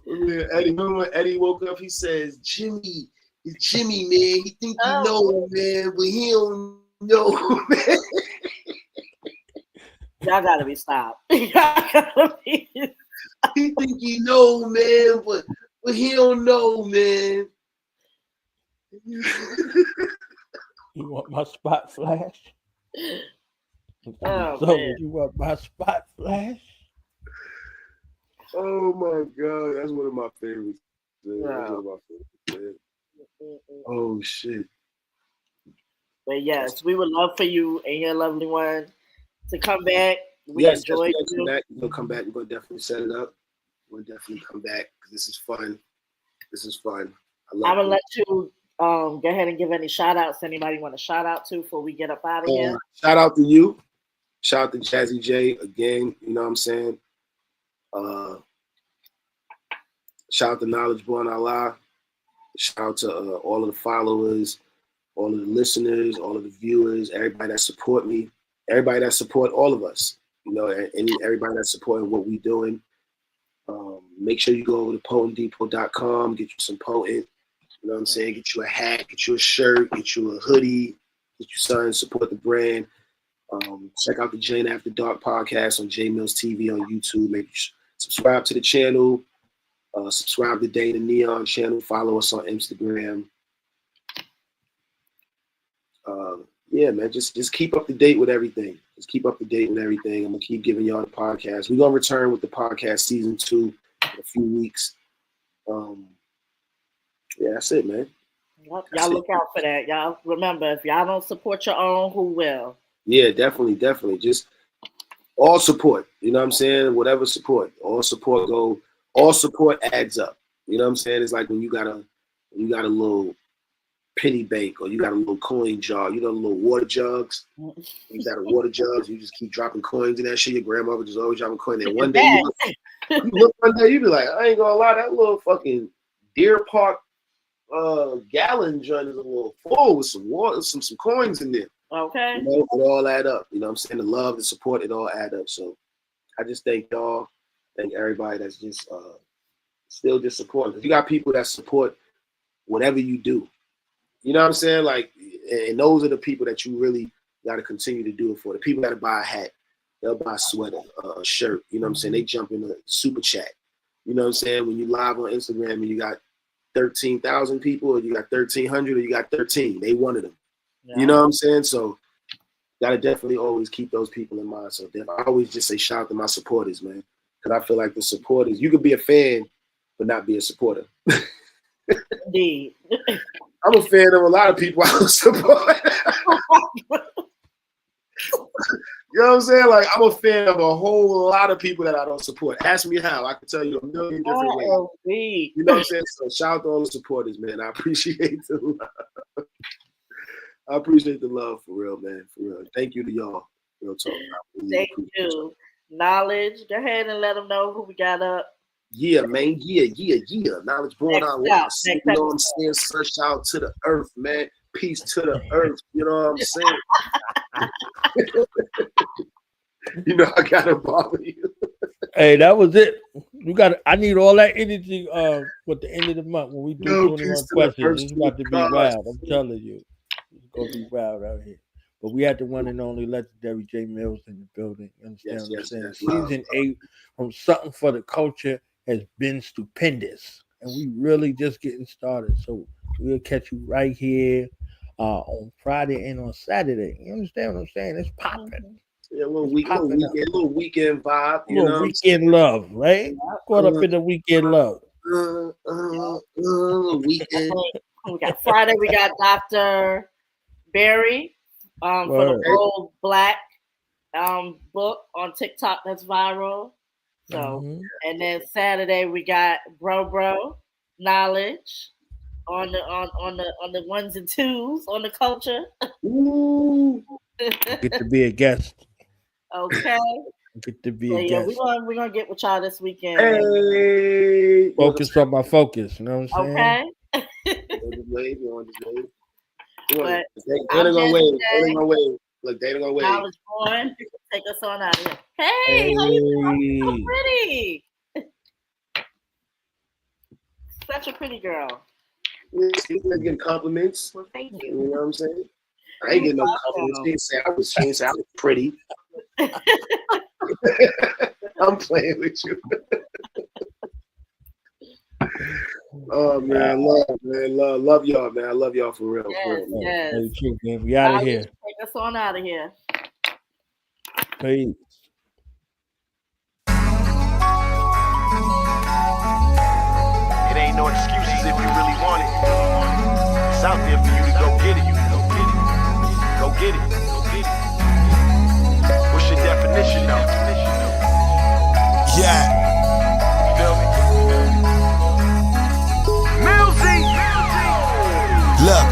S8: Eddie, remember when Eddie woke up? He says, Jimmy, it's Jimmy, man. He think he know, man, but he don't know, man.
S6: Y'all gotta be stopped. Y'all gotta be.
S8: He think he know, man, but he don't know, man.
S7: You want my spot flash?
S6: Oh,
S7: So
S6: man.
S7: you want my spot flash?
S8: Oh my god, that's one of my favorites. Man.
S6: Wow.
S8: That's one of my favorites, man. Oh shit.
S6: But yes, we would love for you and your lovely one to come back. We
S8: Yes,
S6: enjoyed
S8: come
S6: you.
S8: back. We'll come back. We're gonna definitely set it up. We'll definitely come back because this is fun. This is fun.
S6: I'm gonna let you go ahead and give any shout outs anybody want to shout out to before we get up out of here.
S8: Shout out to you. Shout out to Jazzy J again. You know what I'm saying? Shout out to Knowledge Born Allah. Shout out to all of the followers, all of the listeners, all of the viewers, everybody that support me, everybody that support all of us. You know, and everybody that's supporting what we doing. Make sure you go over to potentdepot.com, get you some potent. You know what I'm saying? Get you a hat, get you a shirt, get you a hoodie, get you something, support the brand. Check out the Jane After Dark podcast on J Millz TV on YouTube. Maybe subscribe to the channel. Subscribe to Dana Neon channel. Follow us on Instagram. Yeah, man, just keep up to date with everything. Just keep up to date with everything. I'm gonna keep giving y'all the podcast. We're gonna return with the podcast season 2 in a few weeks. Yeah, that's it, man.
S6: Yep, y'all look out for that. Y'all remember, if y'all don't support your own, who will?
S8: Yeah, definitely. Just all support. You know what I'm saying? Whatever support. All support adds up. You know what I'm saying? It's like when you got a little penny bank or you got a little coin jar, you know, little water jugs. You got a water jugs, you just keep dropping coins in that shit. Your grandmother just always dropping coins. And one day you look one day, you be like, I ain't gonna lie, that little fucking Deer Park gallon joint is a little full with some water, some coins in there.
S6: Okay.
S8: You know, it all add up. You know what I'm saying? The love, the support, it all add up. So I just thank y'all. Thank everybody that's just still just supporting. You got people that support whatever you do. You know what I'm saying? Like, and those are the people that you really got to continue to do it for. The people that buy a hat, they'll buy a sweater, a shirt. You know what I'm saying? They jump in the super chat. You know what I'm saying? When you live on Instagram and you got 13,000 people, or you got 1,300, or you got 13, they one of them. Yeah. You know what I'm saying? So, gotta definitely always keep those people in mind. So, I always just say shout out to my supporters, man, because I feel like the supporters, you could be a fan, but not be a supporter.
S6: Indeed.
S8: I'm a fan of a lot of people I don't support. You know what I'm saying? Like, I'm a fan of a whole lot of people that I don't support. Ask me how. I can tell you a million different ways. You know what I'm saying? So shout out to all the supporters, man. I appreciate the love. I appreciate the love for real, man. For real. Thank you to y'all. Real talk. Really
S6: Thank you. Knowledge. Go ahead and let them know who we got up.
S8: Yeah, man. Yeah. Knowledge born out. You know what I'm saying? Search out to the earth, man. Peace to the earth. You know what I'm saying? You know I gotta bother you.
S7: Hey, that was it. I need all that energy with the end of the month when we do 21 questions. It's about to be wild. I'm telling you. It's gonna be wild out here. But we had the one and only legendary J Millz in the building. You understand what I'm saying? Season 8 from Something for the Culture has been stupendous. And we really just getting started. So we'll catch you right here on Friday and on Saturday. You understand what I'm saying? It's popping.
S8: Yeah, a little weekend vibe. You know,
S7: weekend love, right? Caught up in the weekend love.
S8: Weekend.
S6: We got Friday. We got Dr. Barry for the Bold Black book on TikTok that's viral. So, and then Saturday we got Bro Knowledge on the ones and twos on the culture.
S8: Ooh.
S7: Get to be a guest.
S6: Okay.
S7: Get to be a guest.
S6: We're gonna get with y'all this weekend.
S8: Hey.
S7: Focus on my focus. You know what I'm saying?
S6: Okay.
S8: You want this wave?
S6: But
S8: They're gonna wave. Look, they're gonna wave.
S6: Knowledge born. Take us on out of here. Hey, how you doing? So pretty. Such a pretty girl.
S8: She's getting compliments.
S6: Well, thank you.
S8: You know what I'm saying? I ain't getting no compliments. She didn't say I was pretty. I'm playing with you. Oh man, love y'all, man. I love y'all for real.
S6: Yes.
S7: Hey, true, man. We out of here.
S6: Take us on out of here.
S7: Peace.
S3: It ain't no excuses if you really want it. It's out there for you to go get it. Go get it. What's your definition though?
S4: Yeah.
S3: Feel me? Millz.
S4: Look,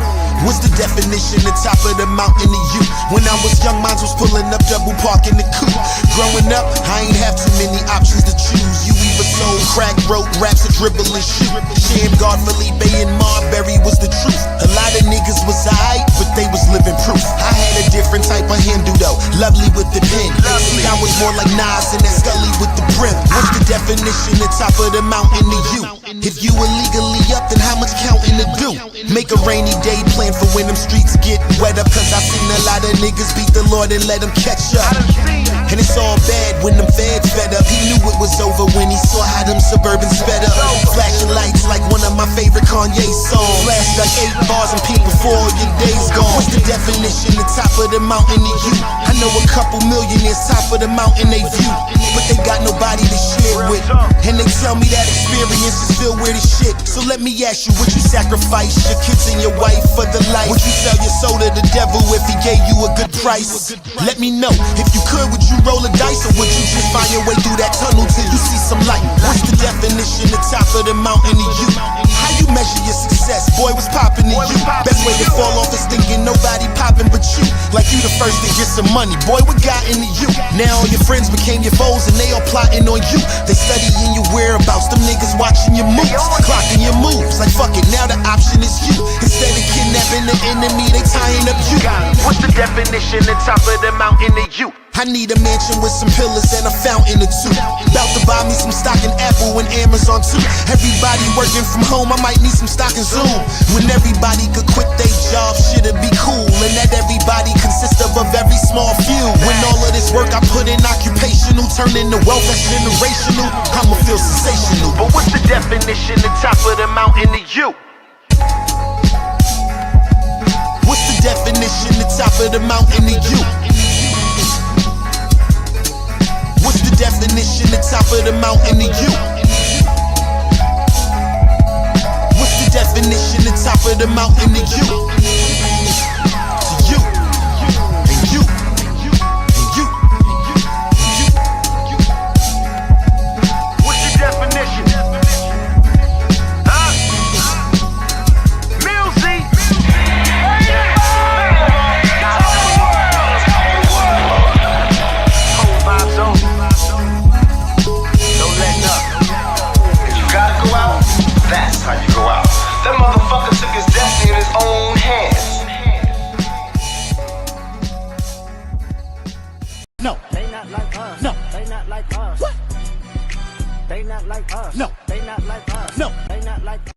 S4: what's the definition? The top of the mountain to you. When I was young, mines was pulling up double park in the coupe. Growing up, I ain't have too many options to choose. You either sold crack, wrote raps, or dribble and shoot. Sham, God, Felipe, and Marbury was the truth. A lot of niggas was aight, but they was living proof. I had a different type of handle though, lovely with the pen. See, I was more like Nas and that Scully with the brim. What's the definition? The top of the mountain to you. If you illegally up, then how much counting to do? Make a rainy day plan for when them streets get wet up. Cause I seen a lot of niggas beat the Lord and let them catch up. And it's all bad when them feds fed up. He knew it was over when he saw how them Suburbans sped up. Flashing lights like one of my favorite Kanye songs. Flash like 8 bars and peak before all your days gone. What's the definition? The top of the mountain to you. I know a couple millionaires top of the mountain they view, but they got nobody to share with. And they tell me that experience is filled with the shit. So let me ask you, would you sacrifice your kids and your wife for the life? Would you sell your soul to the devil if he gave you a good price? Let me know. If you could, would you roll a dice, or would you just find your way through that tunnel till you see some light? What's the definition? The top of the mountain to you. How you measure your success? Boy, what's popping to you? Best way to fall off is thinking nobody popping but you. Like you the first to get some money. Boy, what got into you? Now all your friends became your foes and they all plotting on you. They studying your whereabouts. Them niggas watching your moves, clocking your moves. Like fuck it, now the option is you. Instead of kidnapping the enemy, they tying up you.
S3: What's the definition? The top of the mountain to you.
S4: I need a mansion with some pillars and a fountain or two. About to buy me some stock in Apple and Amazon too. Everybody working from home, I might need some stock in Zoom. When everybody could quit their job, shit'd be cool. And that everybody consists of a very small few. When all of this work I put in occupational turn into wealth that's generational, I'ma feel sensational.
S3: But what's the definition? The top of the mountain to you.
S4: What's the definition? The top of the mountain to you. What's the definition? The top of the mountain to you. What's the definition, the top of the mountain to you. To you. And you. And you.
S3: What's your definition? Huh? Millz. Whole vibes on. Don't let up.
S9: If you gotta go out, that's how you go out. That motherfucker took his destiny in his own hands.
S1: No.
S10: They not like us.
S1: No.
S10: They not like us.
S1: What?
S10: They not like us.
S1: No.
S10: They not like us.
S1: No.
S10: They not like